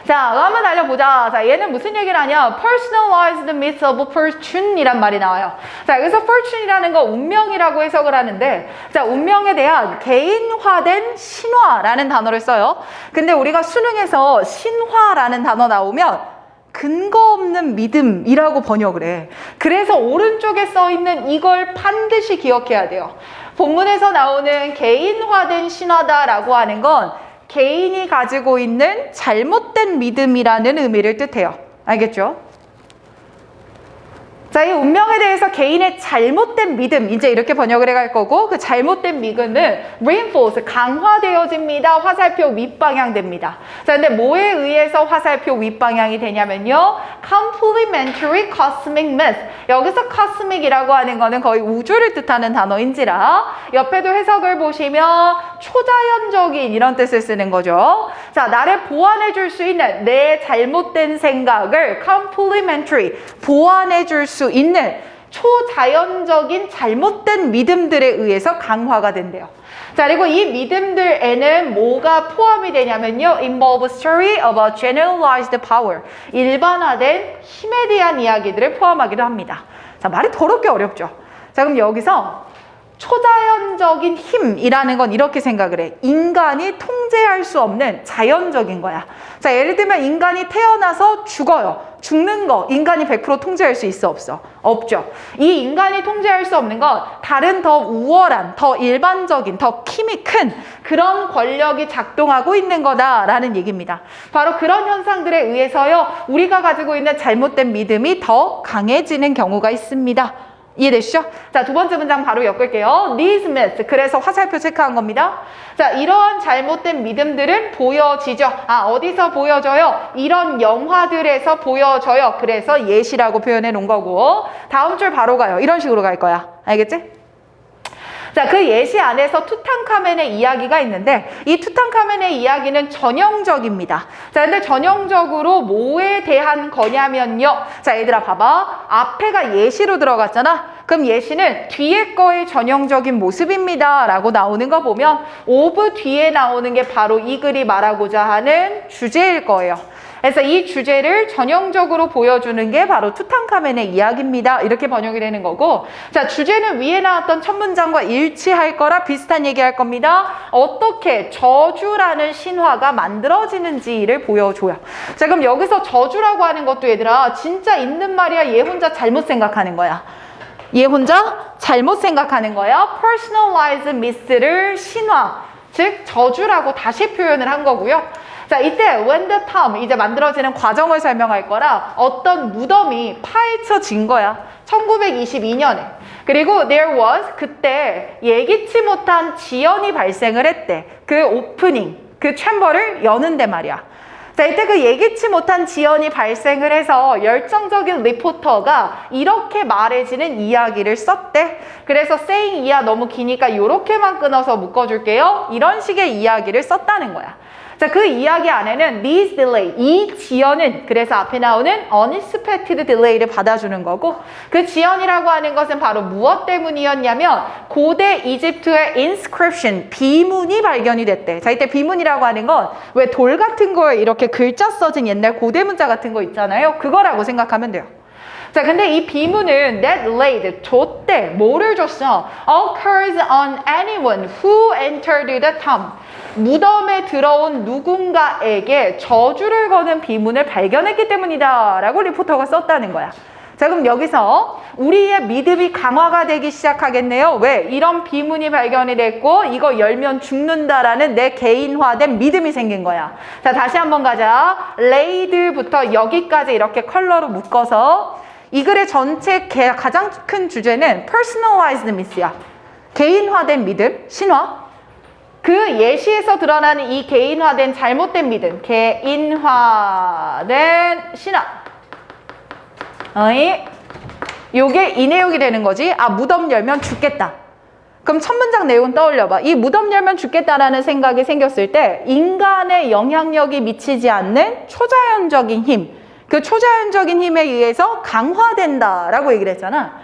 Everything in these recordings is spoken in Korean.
자, 한번 알려보자. 자, 얘는 무슨 얘기를 하냐? Personalized myth of fortune이란 말이 나와요. 자, 여기서 fortune이라는 거 운명이라고 해석을 하는데, 자, 운명에 대한 개인화된 신화라는 단어를 써요. 근데 우리가 수능에서 신화라는 단어 나오면 근거 없는 믿음이라고 번역을 해. 그래서 오른쪽에 써 있는 이걸 반드시 기억해야 돼요. 본문에서 나오는 개인화된 신화다라고 하는 건 개인이 가지고 있는 잘못된 믿음이라는 의미를 뜻해요. 알겠죠? 자, 이 운명에 대해서 개인의 잘못된 믿음, 이제 이렇게 번역을 해갈 거고, 그 잘못된 믿음은 reinforce, 강화되어집니다. 화살표 윗방향됩니다. 자, 근데 뭐에 의해서 화살표 윗방향이 되냐면요. complementary cosmic myth. 여기서 cosmic이라고 하는 거는 거의 우주를 뜻하는 단어인지라 옆에도 해석을 보시면 초자연적인 이런 뜻을 쓰는 거죠. 자, 나를 보완해 줄 수 있는 내 잘못된 생각을 complementary, 보완해 줄 수 있는 초자연적인 잘못된 믿음들에 의해서 강화가 된대요. 자, 그리고 이 믿음들에는 뭐가 포함이 되냐면요. involve story about generalized power. 일반화된 힘에 대한 이야기들을 포함하기도 합니다. 자, 말이 더럽게 어렵죠. 자, 그럼 여기서 초자연적인 힘이라는 건 이렇게 생각을 해. 인간이 통제할 수 없는 자연적인 거야. 자, 예를 들면 인간이 태어나서 죽어요. 죽는 거 인간이 100% 통제할 수 있어 없어? 없죠. 이 인간이 통제할 수 없는 건 다른 더 우월한, 더 일반적인, 더 힘이 큰 그런 권력이 작동하고 있는 거다라는 얘기입니다. 바로 그런 현상들에 의해서요. 우리가 가지고 있는 잘못된 믿음이 더 강해지는 경우가 있습니다. 이해되시죠? 자, 두 번째 문장 바로 엮을게요. These myths. 그래서 화살표 체크한 겁니다. 자, 이러한 잘못된 믿음들은 보여지죠. 아, 어디서 보여져요? 이런 영화들에서 보여져요. 그래서 예시라고 표현해 놓은 거고. 다음 줄 바로 가요. 이런 식으로 갈 거야. 알겠지? 자, 그 예시 안에서 투탕카멘의 이야기가 있는데 이 투탕카멘의 이야기는 전형적입니다. 자, 근데 전형적으로 뭐에 대한 거냐면요. 자, 얘들아 봐봐. 앞에가 예시로 들어갔잖아. 그럼 예시는 뒤에 거의 전형적인 모습입니다 라고 나오는 거 보면 오브 뒤에 나오는 게 바로 이 글이 말하고자 하는 주제일 거예요. 그래서 이 주제를 전형적으로 보여주는 게 바로 투탕카멘의 이야기입니다. 이렇게 번역이 되는 거고, 자, 주제는 위에 나왔던 첫 문장과 일치할 거라 비슷한 얘기할 겁니다. 어떻게 저주라는 신화가 만들어지는지를 보여줘요. 자, 그럼 여기서 저주라고 하는 것도 얘들아 진짜 있는 말이야? 얘 혼자 잘못 생각하는 거야? 얘 혼자 잘못 생각하는 거야. personalized myth를 신화, 즉 저주라고 다시 표현을 한 거고요. 자, 이때 when the tomb, 이제 만들어지는 과정을 설명할 거라 어떤 무덤이 파헤쳐진 거야. 1922년에. 그리고 there was, 그때 예기치 못한 지연이 발생을 했대. 그 오프닝, 그 챔버를 여는데 말이야. 자, 이때 그 예기치 못한 지연이 발생을 해서 열정적인 리포터가 이렇게 말해지는 이야기를 썼대. 그래서 saying 이야 너무 기니까 이렇게만 끊어서 묶어줄게요. 이런 식의 이야기를 썼다는 거야. 자, 그 이야기 안에는 these delay, 이 지연은 그래서 앞에 나오는 unexpected delay를 받아주는 거고, 그 지연이라고 하는 것은 바로 무엇 때문이었냐면 고대 이집트의 inscription, 비문이 발견이 됐대. 자, 이때 비문이라고 하는 건 왜 돌 같은 거에 이렇게 글자 써진 옛날 고대 문자 같은 거 있잖아요. 그거라고 생각하면 돼요. 자, 근데 이 비문은 that laid, 줬대. 뭐를 줬어? occurs on anyone who entered the tomb. 무덤에 들어온 누군가에게 저주를 거는 비문을 발견했기 때문이다 라고 리포터가 썼다는 거야. 자, 그럼 여기서 우리의 믿음이 강화가 되기 시작하겠네요. 왜? 이런 비문이 발견이 됐고 이거 열면 죽는다라는 내 개인화된 믿음이 생긴 거야. 자, 다시 한번 가자. laid부터 여기까지 이렇게 컬러로 묶어서 이 글의 전체 가장 큰 주제는 personalized myth야. 개인화된 믿음, 신화. 그 예시에서 드러나는 이 개인화된 잘못된 믿음, 개인화된 신화. 요게 이 내용이 되는 거지. 아, 무덤 열면 죽겠다. 그럼 첫 문장 내용은 떠올려봐. 이 무덤 열면 죽겠다라는 생각이 생겼을 때 인간의 영향력이 미치지 않는 초자연적인 힘, 그 초자연적인 힘에 의해서 강화된다라고 얘기를 했잖아.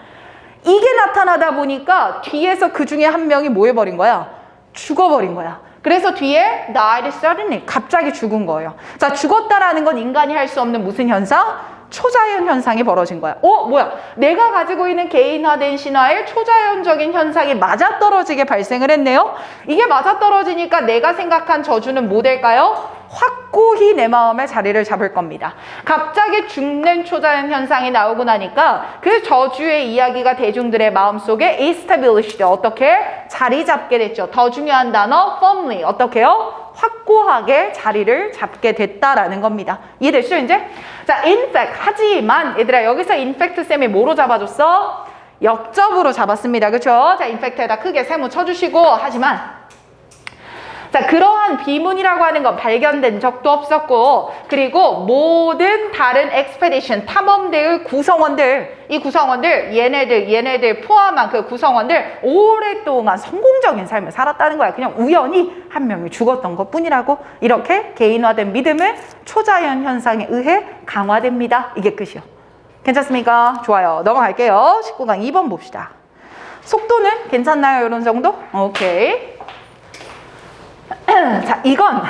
이게 나타나다 보니까 뒤에서 그 중에 한 명이 뭐 해버린 거야? 죽어버린 거야. 그래서 뒤에 died suddenly, 갑자기 죽은 거예요. 자, 죽었다라는 건 인간이 할 수 없는 무슨 현상? 초자연 현상이 벌어진 거야. 뭐야? 내가 가지고 있는 개인화된 신화의 초자연적인 현상이 맞아떨어지게 발생을 했네요. 이게 맞아떨어지니까 내가 생각한 저주는 뭐 될까요? 확고히 내 마음에 자리를 잡을 겁니다. 갑자기 죽는 초자연 현상이 나오고 나니까 그 저주의 이야기가 대중들의 마음속에 established, 어떻게? 자리 잡게 됐죠. 더 중요한 단어 firmly, 어떻게요? 확고하게 자리를 잡게 됐다라는 겁니다. 이해됐죠, 이제? 자, in fact, 하지만 얘들아 여기서 in fact 쌤이 뭐로 잡아줬어? 역접으로 잡았습니다. 그렇죠? 자, in fact에다 크게 세모 쳐주시고, 하지만 자, 그러한 비문이라고 하는 건 발견된 적도 없었고, 그리고 모든 다른 expedition, 탐험대의 구성원들, 이 구성원들, 얘네들 포함한 그 구성원들 오랫동안 성공적인 삶을 살았다는 거야. 그냥 우연히 한 명이 죽었던 것 뿐이라고. 이렇게 개인화된 믿음은 초자연 현상에 의해 강화됩니다. 이게 끝이요. 괜찮습니까? 좋아요. 넘어갈게요. 19강 2번 봅시다. 속도는 괜찮나요? 이런 정도? 오케이. 자, 이건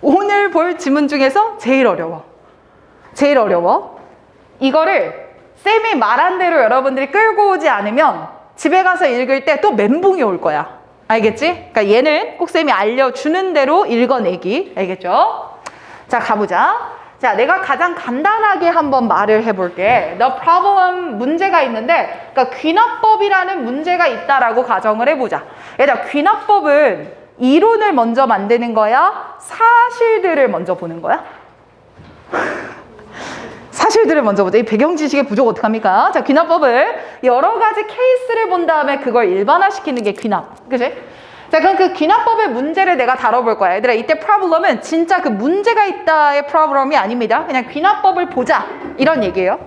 오늘 볼 지문 중에서 제일 어려워. 제일 어려워. 이거를 쌤이 말한 대로 여러분들이 끌고 오지 않으면 집에 가서 읽을 때 또 멘붕이 올 거야. 알겠지? 그러니까 얘는 꼭 쌤이 알려주는 대로 읽어내기. 알겠죠? 자, 가보자. 자, 내가 가장 간단하게 한번 말을 해볼게. The problem, 문제가 있는데, 그러니까 귀납법이라는 문제가 있다라고 가정을 해보자. 얘들아, 귀납법은 이론을 먼저 만드는 거야? 사실들을 먼저 보는 거야? 사실들을 먼저 보자. 이 배경 지식의 부족 어떡합니까? 자, 귀납법을 여러 가지 케이스를 본 다음에 그걸 일반화시키는 게 귀납. 그치? 자, 그럼 그 귀납법의 문제를 내가 다뤄볼 거야. 얘들아, 이때 프로블럼은 진짜 그 문제가 있다의 프로블럼이 아닙니다. 그냥 귀납법을 보자. 이런 얘기예요.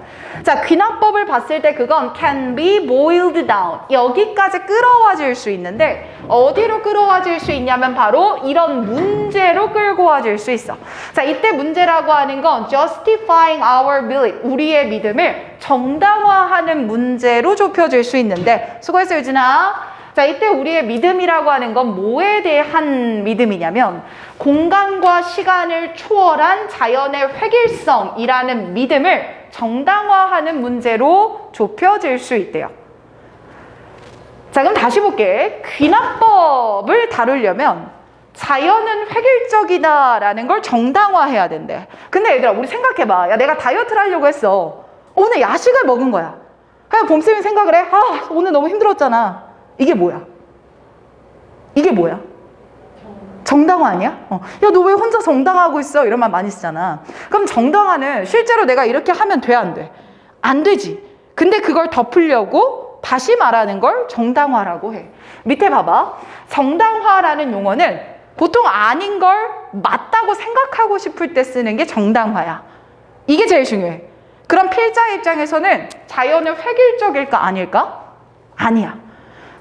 자, 귀납법을 봤을 때 그건 can be boiled down. 여기까지 끌어와질 수 있는데 어디로 끌어와질 수 있냐면 바로 이런 문제로 끌고 와질 수 있어. 자, 이때 문제라고 하는 건 justifying our belief. 우리의 믿음을 정당화하는 문제로 좁혀질 수 있는데, 수고했어요, 유진아. 자, 이때 우리의 믿음이라고 하는 건 뭐에 대한 믿음이냐면 공간과 시간을 초월한 자연의 획일성이라는 믿음을 정당화하는 문제로 좁혀질 수 있대요. 자, 그럼 다시 볼게. 귀납법을 다루려면 자연은 획일적이다라는 걸 정당화해야 된대. 근데 얘들아, 우리 생각해봐. 야, 내가 다이어트를 하려고 했어. 오늘 야식을 먹은 거야. 그냥 봄쌤이 생각을 해. 아, 오늘 너무 힘들었잖아. 이게 뭐야? 이게 뭐야? 정당화 아니야? 야, 너 왜 혼자 정당화하고 있어? 이런 말 많이 쓰잖아. 그럼 정당화는 실제로 내가 이렇게 하면 돼, 안 돼? 안 되지. 근데 그걸 덮으려고 다시 말하는 걸 정당화라고 해. 밑에 봐봐. 정당화라는 용어는 보통 아닌 걸 맞다고 생각하고 싶을 때 쓰는 게 정당화야. 이게 제일 중요해. 그럼 필자의 입장에서는 자연은 획일적일까 아닐까? 아니야.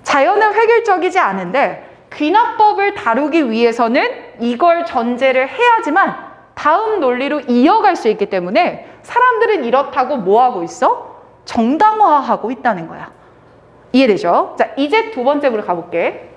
자연은 획일적이지 않은데 귀납법을 다루기 위해서는 이걸 전제를 해야지만 다음 논리로 이어갈 수 있기 때문에 사람들은 이렇다고 뭐하고 있어? 정당화하고 있다는 거야. 이해되죠? 자, 이제 두 번째로 가볼게.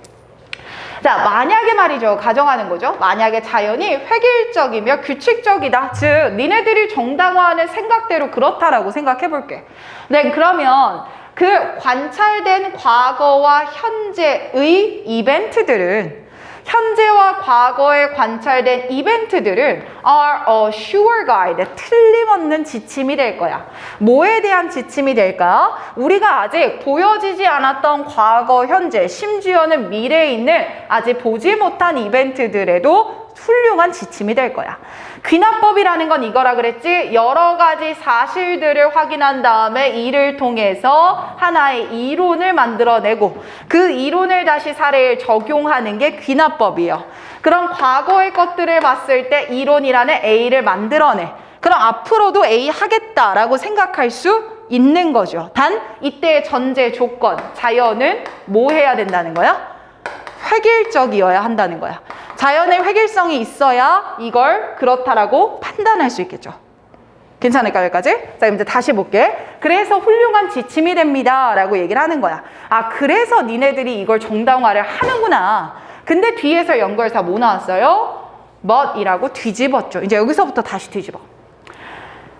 자, 만약에 말이죠. 가정하는 거죠. 만약에 자연이 획일적이며 규칙적이다. 즉, 니네들이 정당화하는 생각대로 그렇다라고 생각해볼게. 네, 그러면 그 관찰된 과거와 현재의 이벤트들은, 현재와 과거에 관찰된 이벤트들은 are a sure guide, 틀림없는 지침이 될 거야. 뭐에 대한 지침이 될까? 우리가 아직 보여지지 않았던 과거, 현재, 심지어는 미래에 있는 아직 보지 못한 이벤트들에도 훌륭한 지침이 될 거야. 귀납법이라는 건 이거라 그랬지? 여러 가지 사실들을 확인한 다음에 이를 통해서 하나의 이론을 만들어내고 그 이론을 다시 사례에 적용하는 게 귀납법이에요. 그럼 과거의 것들을 봤을 때 이론이라는 A를 만들어내. 그럼 앞으로도 A 하겠다라고 생각할 수 있는 거죠. 단 이때의 전제 조건, 자연은 뭐 해야 된다는 거야? 획일적이어야 한다는 거야. 자연의 획일성이 있어야 이걸 그렇다라고 판단할 수 있겠죠. 괜찮을까요, 여기까지? 자, 이제 다시 볼게. 그래서 훌륭한 지침이 됩니다 라고 얘기를 하는 거야. 아, 그래서 니네들이 이걸 정당화를 하는구나. 근데 뒤에서 연결사 뭐 나왔어요? but이라고 뒤집었죠. 이제 여기서부터 다시 뒤집어.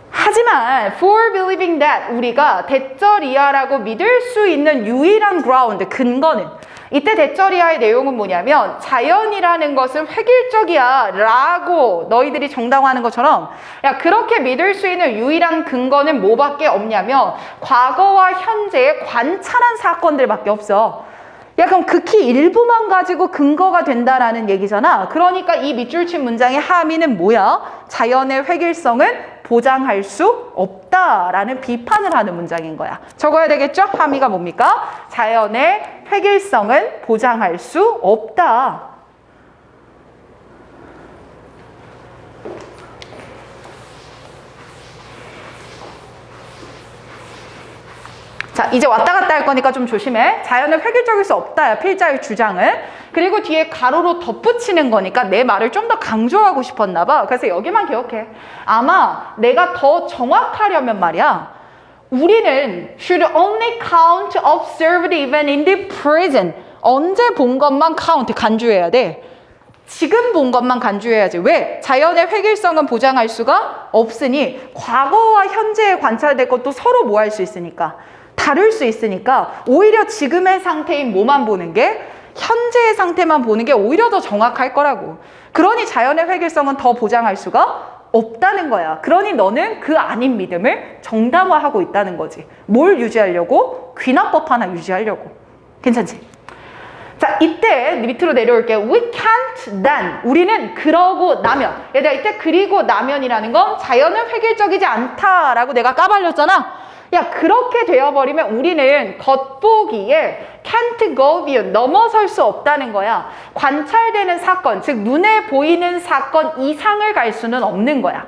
하지만 for believing that 우리가 대절이하라고 믿을 수 있는 유일한 ground, 근거는 이때 대절이하의 내용은 뭐냐면 자연이라는 것은 획일적이야 라고 너희들이 정당화하는 것처럼 야 그렇게 믿을 수 있는 유일한 근거는 뭐밖에 없냐면 과거와 현재의 관찰한 사건들밖에 없어. 야 그럼 극히 일부만 가지고 근거가 된다라는 얘기잖아. 그러니까 이 밑줄 친 문장의 함의는 뭐야? 자연의 획일성은 보장할 수 없다라는 비판을 하는 문장인 거야. 적어야 되겠죠? 함의가 뭡니까? 자연의 획일성은 보장할 수 없다. 자, 이제 왔다 갔다 할 거니까 좀 조심해. 자연은 획일적일 수 없다. 필자의 주장은. 그리고 뒤에 가로로 덧붙이는 거니까 내 말을 좀 더 강조하고 싶었나 봐. 그래서 여기만 기억해. 아마 내가 더 정확하려면 말이야. 우리는 should only count observed event in the present. 언제 본 것만 count, 간주해야 돼. 지금 본 것만 간주해야지. 왜? 자연의 획일성은 보장할 수가 없으니 과거와 현재에 관찰될 것도 서로 뭐 할 수 있으니까. 다를 수 있으니까 오히려 지금의 상태인 뭐만 보는 게 현재의 상태만 보는 게 오히려 더 정확할 거라고. 그러니 자연의 획일성은 더 보장할 수가 없다는 거야. 그러니 너는 그 아닌 믿음을 정당화하고 있다는 거지. 뭘 유지하려고? 귀납법 하나 유지하려고. 괜찮지? 자, 이때 밑으로 내려올게요. We can't then. 우리는 그러고 나면. 얘들아, 이때 그리고 나면이라는 건 자연은 획일적이지 않다라고 내가 까발렸잖아. 야, 그렇게 되어버리면 우리는 겉보기에 can't go beyond, 넘어설 수 없다는 거야. 관찰되는 사건, 즉 눈에 보이는 사건 이상을 갈 수는 없는 거야.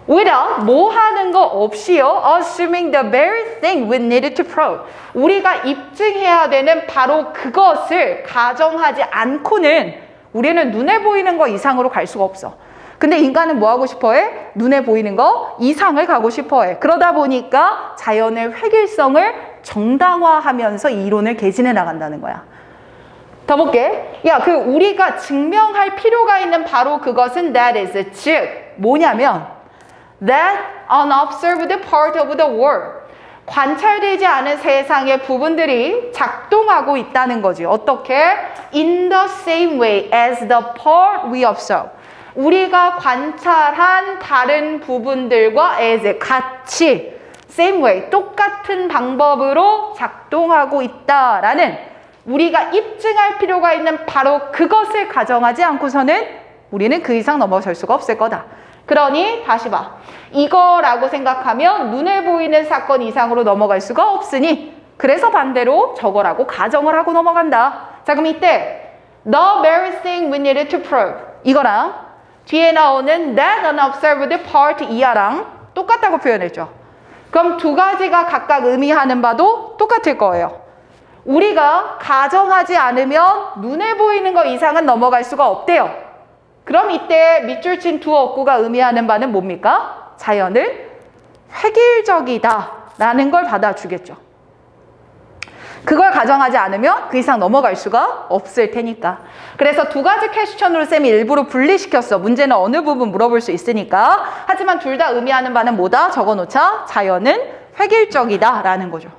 without, 뭐 하는 거 없이요. assuming the very thing we needed to prove. 우리가 입증해야 되는 바로 그것을 가정하지 않고는 우리는 눈에 보이는 거 이상으로 갈 수가 없어. 근데 인간은 뭐 하고 싶어해? 눈에 보이는 거 이상을 가고 싶어해. 그러다 보니까 자연의 획일성을 정당화하면서 이론을 개진해 나간다는 거야. 더 볼게. 야, 그 우리가 증명할 필요가 있는 바로 그것은 that is, 즉 뭐냐면 that unobserved part of the world. 관찰되지 않은 세상의 부분들이 작동하고 있다는 거지. 어떻게? In the same way as the part we observe. 우리가 관찰한 다른 부분들과 as 같이 same way, 똑같은 방법으로 작동하고 있다라는 우리가 입증할 필요가 있는 바로 그것을 가정하지 않고서는 우리는 그 이상 넘어설 수가 없을 거다. 그러니 다시 봐. 이거라고 생각하면 눈에 보이는 사건 이상으로 넘어갈 수가 없으니 그래서 반대로 저거라고 가정을 하고 넘어간다. 자, 그럼 이때 the very thing we needed to prove 이거랑 뒤에 나오는 that unobserved part 이하랑 똑같다고 표현했죠. 그럼 두 가지가 각각 의미하는 바도 똑같을 거예요. 우리가 가정하지 않으면 눈에 보이는 거 이상은 넘어갈 수가 없대요. 그럼 이때 밑줄 친 두 어구가 의미하는 바는 뭡니까? 자연은 획일적이다 라는 걸 받아주겠죠. 그걸 가정하지 않으면 그 이상 넘어갈 수가 없을 테니까. 그래서 두 가지 퀘스천으로 쌤이 일부러 분리시켰어. 문제는 어느 부분 물어볼 수 있으니까. 하지만 둘 다 의미하는 바는 뭐다? 적어놓자. 자연은 획일적이다 라는 거죠.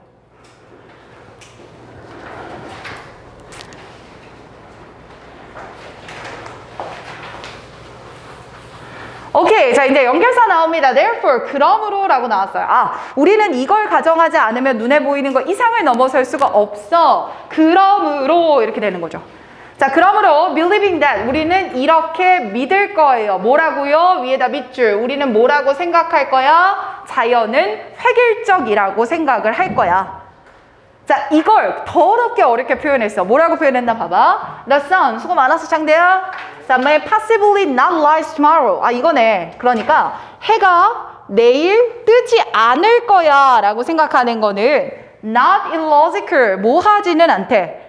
오케이. 자, 이제 연결사 나옵니다. Therefore, 그러므로 라고 나왔어요. 아, 우리는 이걸 가정하지 않으면 눈에 보이는 거 이상을 넘어설 수가 없어. 그러므로 이렇게 되는 거죠. 자, 그러므로 believing that 우리는 이렇게 믿을 거예요. 뭐라고요? 위에다 밑줄. 우리는 뭐라고 생각할 거야? 자연은 획일적이라고 생각을 할 거야. 자, 이걸 더럽게 어렵게 표현했어. 뭐라고 표현했나 봐봐. The sun, 수고 많았어 창대야. 자, may possibly not rise tomorrow. 아, 이거네. 그러니까 해가 내일 뜨지 않을 거야 라고 생각하는 거는 not illogical, 뭐 하지는 않대.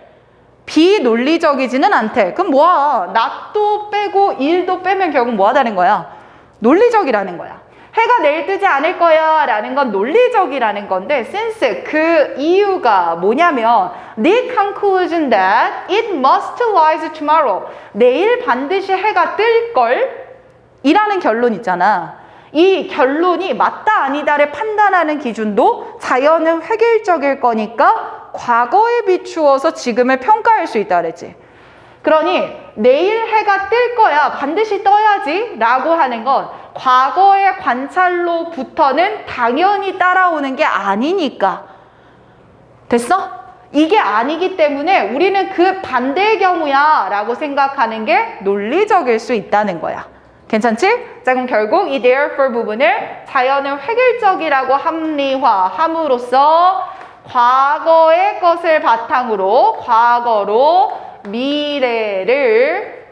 비논리적이지는 않대. 그럼 뭐야? not도 빼고 일도 빼면 결국 뭐 하다는 거야? 논리적이라는 거야. 해가 내일 뜨지 않을 거야 라는 건 논리적이라는 건데 since 그 이유가 뭐냐면 the conclusion that it must rise tomorrow 내일 반드시 해가 뜰걸 이라는 결론 있잖아. 이 결론이 맞다 아니다를 판단하는 기준도 자연은 획일적일 거니까 과거에 비추어서 지금을 평가할 수 있다 그랬지. 그러니 내일 해가 뜰 거야 반드시 떠야지 라고 하는 건 과거의 관찰로부터는 당연히 따라오는 게 아니니까. 됐어? 이게 아니기 때문에 우리는 그 반대의 경우야 라고 생각하는 게 논리적일 수 있다는 거야. 괜찮지? 자, 그럼 결국 이 therefore 부분을 자연은 획일적이라고 합리화함으로써 과거의 것을 바탕으로 과거로 미래를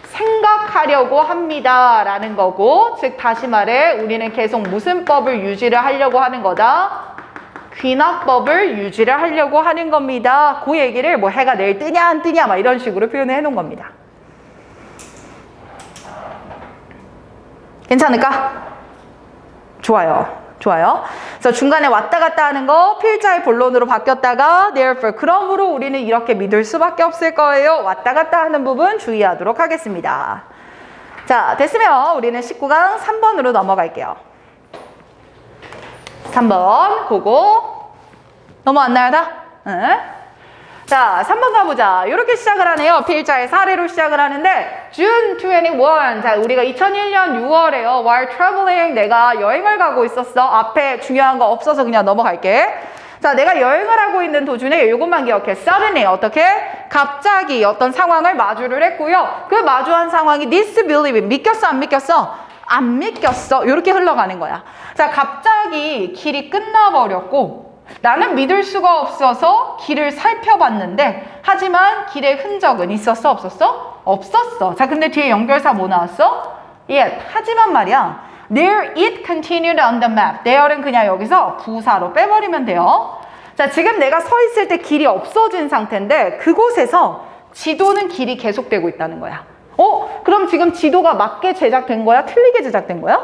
생각하려고 합니다 라는 거고, 즉 다시 말해 우리는 계속 무슨 법을 유지를 하려고 하는 거다? 귀납법을 유지를 하려고 하는 겁니다. 그 얘기를 뭐 해가 내일 뜨냐 안 뜨냐 막 이런 식으로 표현을 해놓은 겁니다. 괜찮을까? 좋아요. 좋아요. 그래서 중간에 왔다 갔다 하는 거 필자의 본론으로 바뀌었다가 therefore 그러므로 우리는 이렇게 믿을 수밖에 없을 거예요. 왔다 갔다 하는 부분 주의하도록 하겠습니다. 자, 됐으면 우리는 19강 3번으로 넘어갈게요. 3번 그거 넘어왔나요 다? 응? 자, 3번 가보자. 이렇게 시작을 하네요. 필자의 사례로 시작을 하는데 June 21. 자, 우리가 2001년 6월에요. While traveling 내가 여행을 가고 있었어. 앞에 중요한 거 없어서 그냥 넘어갈게. 자, 내가 여행을 하고 있는 도중에 이것만 기억해. Suddenly 어떻게? 갑자기 어떤 상황을 마주를 했고요. 그 마주한 상황이 disbelieving. 믿겼어 안 믿겼어? 안 믿겼어. 이렇게 흘러가는 거야. 자, 갑자기 길이 끝나버렸고 나는 믿을 수가 없어서 길을 살펴봤는데 하지만 길에 흔적은 있었어 없었어? 없었어. 자, 근데 뒤에 연결사 뭐 나왔어? Yet. 하지만 말이야. There it continued on the map. There은 그냥 여기서 부사로 빼버리면 돼요. 자, 지금 내가 서 있을 때 길이 없어진 상태인데 그곳에서 지도는 길이 계속되고 있다는 거야. 그럼 지금 지도가 맞게 제작된 거야? 틀리게 제작된 거야?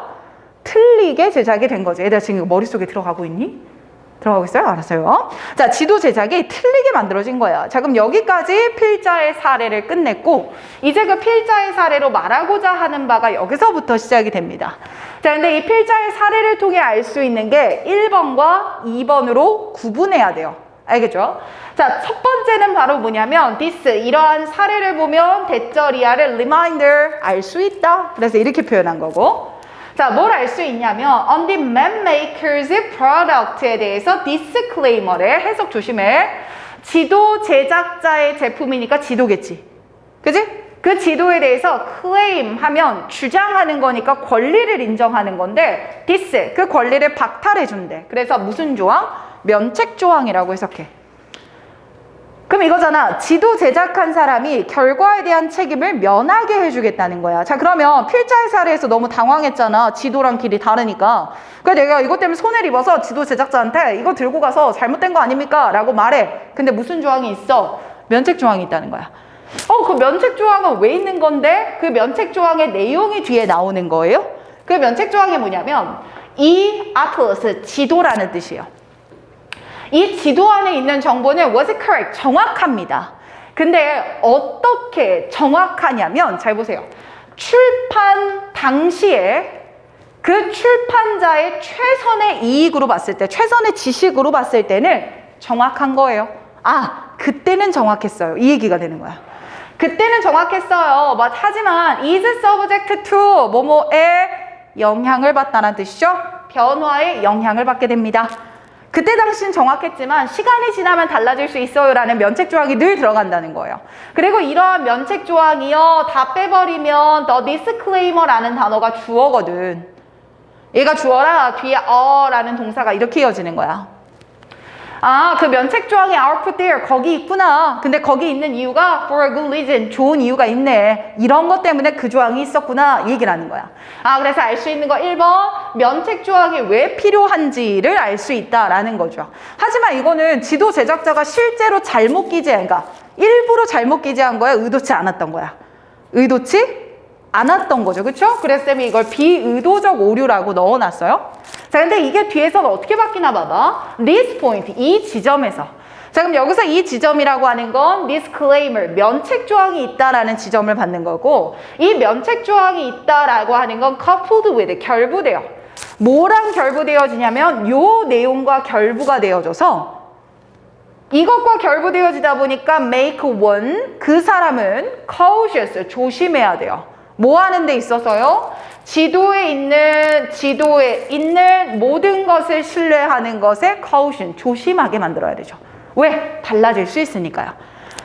틀리게 제작이 된 거지. 얘들아 지금 머릿속에 들어가고 있니? 들어가고 있어요? 알았어요. 자, 지도 제작이 틀리게 만들어진 거야. 자, 그럼 여기까지 필자의 사례를 끝냈고 이제 그 필자의 사례로 말하고자 하는 바가 여기서부터 시작이 됩니다. 자, 근데 이 필자의 사례를 통해 알 수 있는 게 1번과 2번으로 구분해야 돼요. 알겠죠? 자, 첫 번째는 바로 뭐냐면 this, 이러한 사례를 보면 대절이야를 reminder, 알 수 있다. 그래서 이렇게 표현한 거고, 자, 뭘 알 수 있냐면 on the mapmaker's product에 대해서 disclaimer래. 해석 조심해. 지도 제작자의 제품이니까 지도겠지. 그지? 그 지도에 대해서 claim 하면 주장하는 거니까 권리를 인정하는 건데 this, 그 권리를 박탈해 준대. 그래서 무슨 조항? 면책 조항이라고 해석해. 그럼 이거잖아. 지도 제작한 사람이 결과에 대한 책임을 면하게 해주겠다는 거야. 자, 그러면 필자의 사례에서 너무 당황했잖아. 지도랑 길이 다르니까. 그래서 내가 이것 때문에 손해를 입어서 지도 제작자한테 이거 들고 가서 잘못된 거 아닙니까? 라고 말해. 근데 무슨 조항이 있어? 면책 조항이 있다는 거야. 그 면책 조항은 왜 있는 건데? 그 면책 조항의 내용이 뒤에 나오는 거예요. 그 면책 조항이 뭐냐면 이 atlas, 지도라는 뜻이에요. 이 지도 안에 있는 정보는 was it correct? 정확합니다. 근데 어떻게 정확하냐면 잘 보세요. 출판 당시에 그 출판자의 최선의 이익으로 봤을 때, 최선의 지식으로 봤을 때는 정확한 거예요. 아, 그때는 정확했어요. 이 얘기가 되는 거야. 그때는 정확했어요. 하지만 is subject to 뭐뭐에 영향을 받다는 뜻이죠. 변화에 영향을 받게 됩니다. 그때 당시는 정확했지만 시간이 지나면 달라질 수 있어요 라는 면책 조항이 늘 들어간다는 거예요. 그리고 이러한 면책 조항이요 다 빼버리면 the disclaimer라는 단어가 주어거든. 얘가 주어라 뒤에 라는 동사가 이렇게 이어지는 거야. 아, 그 면책 조항이 are put there 거기 있구나. 근데 거기 있는 이유가 for a good reason, 좋은 이유가 있네. 이런 것 때문에 그 조항이 있었구나 이 얘기를 하는 거야. 아, 그래서 알 수 있는 거 1번 면책 조항이 왜 필요한지를 알 수 있다라는 거죠. 하지만 이거는 지도 제작자가 실제로 잘못 기재한, 그러니까 일부러 잘못 기재한 거야, 의도치 않았던 거야? 의도치 않았던 거죠. 그쵸? 그래서 쌤이 이걸 비의도적 오류라고 넣어놨어요. 자, 근데 이게 뒤에서는 어떻게 바뀌나 봐봐. This point, 이 지점에서. 자, 그럼 여기서 이 지점이라고 하는 건 disclaimer, 면책 조항이 있다라는 지점을 받는 거고, 이 면책 조항이 있다라고 하는 건 coupled with, 결부돼요. 뭐랑 결부되어지냐면 요 내용과 결부가 되어져서 이것과 결부되어지다 보니까 make one, 그 사람은 cautious, 조심해야 돼요. 뭐 하는 데 있어서요? 지도에 있는 모든 것을 신뢰하는 것에 caution, 조심하게 만들어야 되죠. 왜? 달라질 수 있으니까요.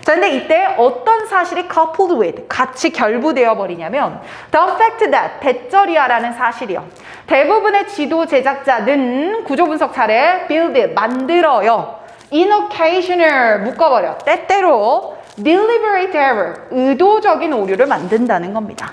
자, 근데 이때 어떤 사실이 coupled with, 같이 결부되어 버리냐면 the fact that, 대절이야라는 사실이요. 대부분의 지도 제작자는 구조 분석 잘해, build, 만들어요. in occasional, 묶어버려. 때때로 deliberate error, 의도적인 오류를 만든다는 겁니다.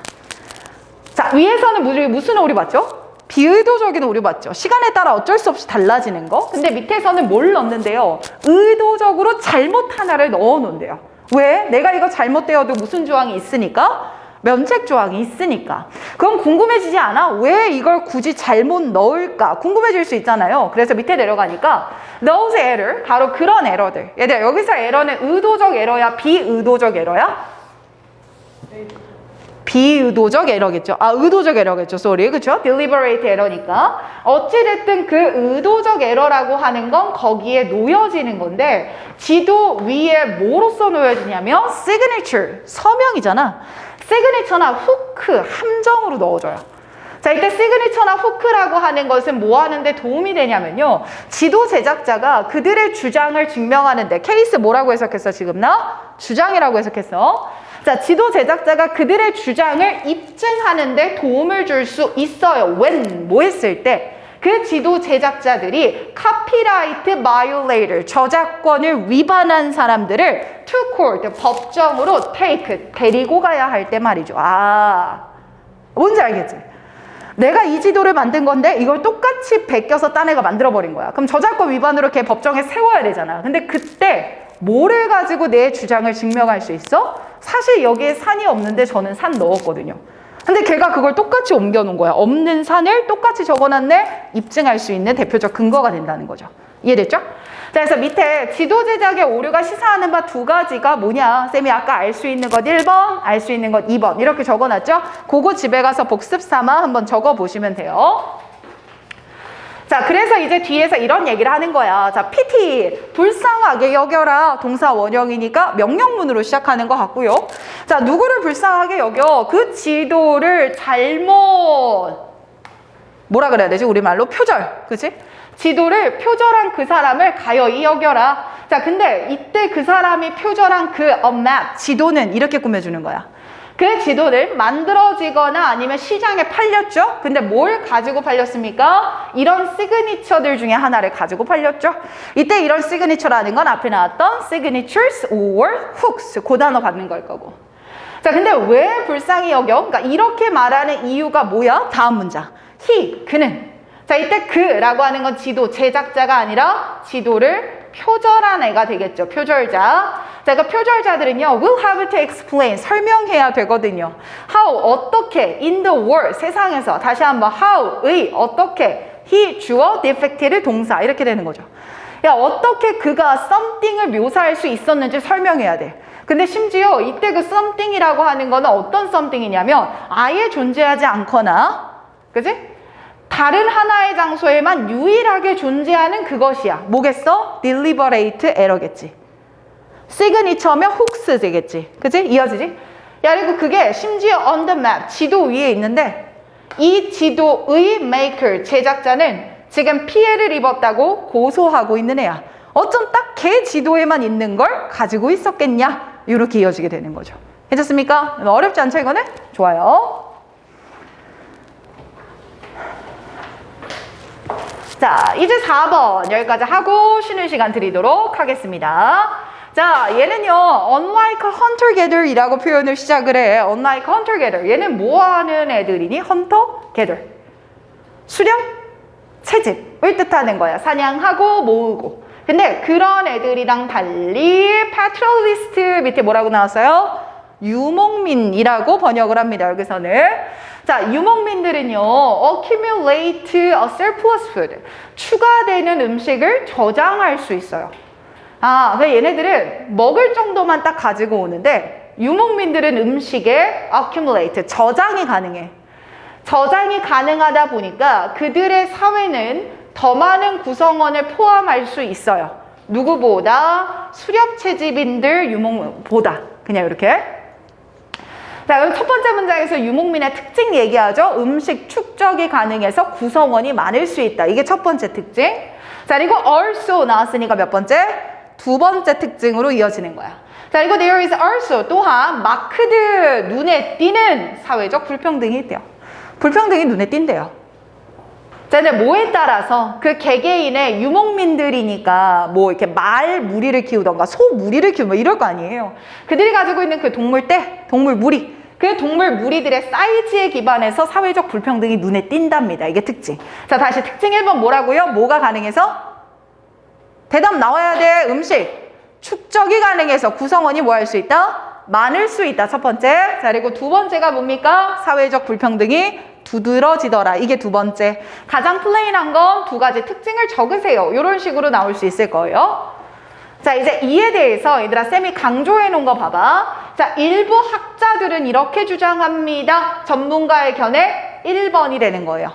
자, 위에서는 무슨 오류 봤죠? 비의도적인 오류 봤죠? 시간에 따라 어쩔 수 없이 달라지는 거. 근데 밑에서는 뭘 넣는데요? 의도적으로 잘못 하나를 넣어 놓은대요. 왜? 내가 이거 잘못되어도 무슨 조항이 있으니까? 면책 조항이 있으니까. 그럼 궁금해지지 않아? 왜 이걸 굳이 잘못 넣을까? 궁금해질 수 있잖아요. 그래서 밑에 내려가니까 those error, 바로 그런 에러들. 얘들아, 여기서 에러는 의도적 에러야? 비의도적 에러야? 비의도적 에러겠죠. 아, 의도적 에러겠죠. sorry. 그쵸? deliberate 에러니까. 어찌됐든 그 의도적 에러라고 하는 건 거기에 놓여지는 건데, 지도 위에 뭐로써 놓여지냐면 signature, 서명이잖아. 시그니처나 후크, 함정으로 넣어줘요. 자, 이때 시그니처나 후크라고 하는 것은 뭐 하는데 도움이 되냐면요. 지도 제작자가 그들의 주장을 증명하는데, 케이스 뭐라고 해석했어, 지금 나? 주장이라고 해석했어. 자, 지도 제작자가 그들의 주장을 입증하는데 도움을 줄 수 있어요. when, 뭐 했을 때? 그 지도 제작자들이 copyright violator, 저작권을 위반한 사람들을 to court, 법정으로 take, 데리고 가야 할 때 말이죠. 아, 뭔지 알겠지? 내가 이 지도를 만든 건데 이걸 똑같이 베껴서 딴 애가 만들어버린 거야. 그럼 저작권 위반으로 걔 법정에 세워야 되잖아. 근데 그때 뭐를 가지고 내 주장을 증명할 수 있어? 사실 여기에 산이 없는데 저는 산 넣었거든요. 근데 걔가 그걸 똑같이 옮겨놓은 거야. 없는 산을 똑같이 적어놨네? 입증할 수 있는 대표적 근거가 된다는 거죠. 이해됐죠? 자, 그래서 밑에 지도 제작의 오류가 시사하는 바 두 가지가 뭐냐? 쌤이 아까 알 수 있는 것 1번, 알 수 있는 것 2번 이렇게 적어놨죠? 그거 집에 가서 복습 삼아 한번 적어보시면 돼요. 자, 그래서 이제 뒤에서 이런 얘기를 하는 거야. 자, PT, 불쌍하게 여겨라. 동사 원형이니까 명령문으로 시작하는 것 같고요. 자, 누구를 불쌍하게 여겨? 그 지도를 뭐라 그래야 되지? 우리말로 표절. 그치? 지도를 표절한 그 사람을 가여이 여겨라. 자, 근데 이때 그 사람이 표절한 그 map, 지도는 이렇게 꾸며주는 거야. 그 지도를 만들어지거나 아니면 시장에 팔렸죠? 근데 뭘 가지고 팔렸습니까? 이런 시그니처들 중에 하나를 가지고 팔렸죠? 이때 이런 시그니처라는 건 앞에 나왔던 signatures or hooks, 그 단어 받는 걸 거고. 자, 근데 왜 불쌍히 여겨? 그러니까 이렇게 말하는 이유가 뭐야? 다음 문장. he, 그는. 자, 이때 그라고 하는 건 지도 제작자가 아니라 지도를 표절한 애가 되겠죠. 표절자. 자, 그 표절자들은요, will have to explain, 설명해야 되거든요. how, 어떻게, in the world, 세상에서. 다시 한번 how의, 어떻게, he, 주어, defect를 동사, 이렇게 되는 거죠. 야, 어떻게 그가 something을 묘사할 수 있었는지 설명해야 돼. 근데 심지어 이때 그 something이라고 하는 거는 어떤 something이냐면 아예 존재하지 않거나, 그지? 다른 하나의 장소에만 유일하게 존재하는 그것이야. 뭐겠어? deliberate error겠지. 시그니처면 hooks 되겠지. 그치? 이어지지? 야, 그리고 그게 심지어 on the map, 지도 위에 있는데 이 지도의 maker, 제작자는 지금 피해를 입었다고 고소하고 있는 애야. 어쩜 딱 걔 지도에만 있는 걸 가지고 있었겠냐? 이렇게 이어지게 되는 거죠. 괜찮습니까? 어렵지 않죠, 이거는? 좋아요. 자, 이제 4번 여기까지 하고 쉬는 시간 드리도록 하겠습니다. 자, 얘는요, unlike hunter-gatherer 이라고 표현을 시작을 해. unlike hunter-gatherer. 얘는 뭐 하는 애들이니? hunter-gatherer. 수령, 채집을 뜻하는 거야. 사냥하고 모으고. 근데 그런 애들이랑 달리 patrolist 밑에 뭐라고 나왔어요? 유목민이라고 번역을 합니다. 여기서는. 자, 유목민들은요, accumulate a surplus food. 추가되는 음식을 저장할 수 있어요. 그래서 얘네들은 먹을 정도만 딱 가지고 오는데, 유목민들은 음식에 accumulate, 저장이 가능해. 저장이 가능하다 보니까 그들의 사회는 더 많은 구성원을 포함할 수 있어요. 누구보다? 수렵채집인들 유목민보다. 그냥 이렇게. 자, 여기 첫 번째 문장에서 유목민의 특징 얘기하죠. 음식 축적이 가능해서 구성원이 많을 수 있다. 이게 첫 번째 특징. 자, 그리고 also 나왔으니까 몇 번째? 두 번째 특징으로 이어지는 거야. 자, 그리고 there is also 또한 마크드 눈에 띄는 사회적 불평등이 있대요. 불평등이 눈에 띈대요. 자, 근데 뭐에 따라서 그 개개인의 유목민들이니까 뭐 이렇게 말 무리를 키우던가 소 무리를 키우면 이럴 거 아니에요. 그들이 가지고 있는 그 동물떼, 동물 무리, 그 동물 무리들의 사이즈에 기반해서 사회적 불평등이 눈에 띈답니다. 이게 특징. 자, 다시 특징 1번 뭐라고요? 뭐가 가능해서? 대답 나와야 돼. 음식. 축적이 가능해서 구성원이 뭐 할 수 있다? 많을 수 있다. 첫 번째. 자, 그리고 두 번째가 뭡니까? 사회적 불평등이 두드러지더라. 이게 두 번째. 가장 플레인한 건 두 가지 특징을 적으세요. 이런 식으로 나올 수 있을 거예요. 자, 이제 이에 대해서 얘들아 쌤이 강조해 놓은 거 봐봐. 자, 일부 학자들은 이렇게 주장합니다. 전문가의 견해 1번이 되는 거예요.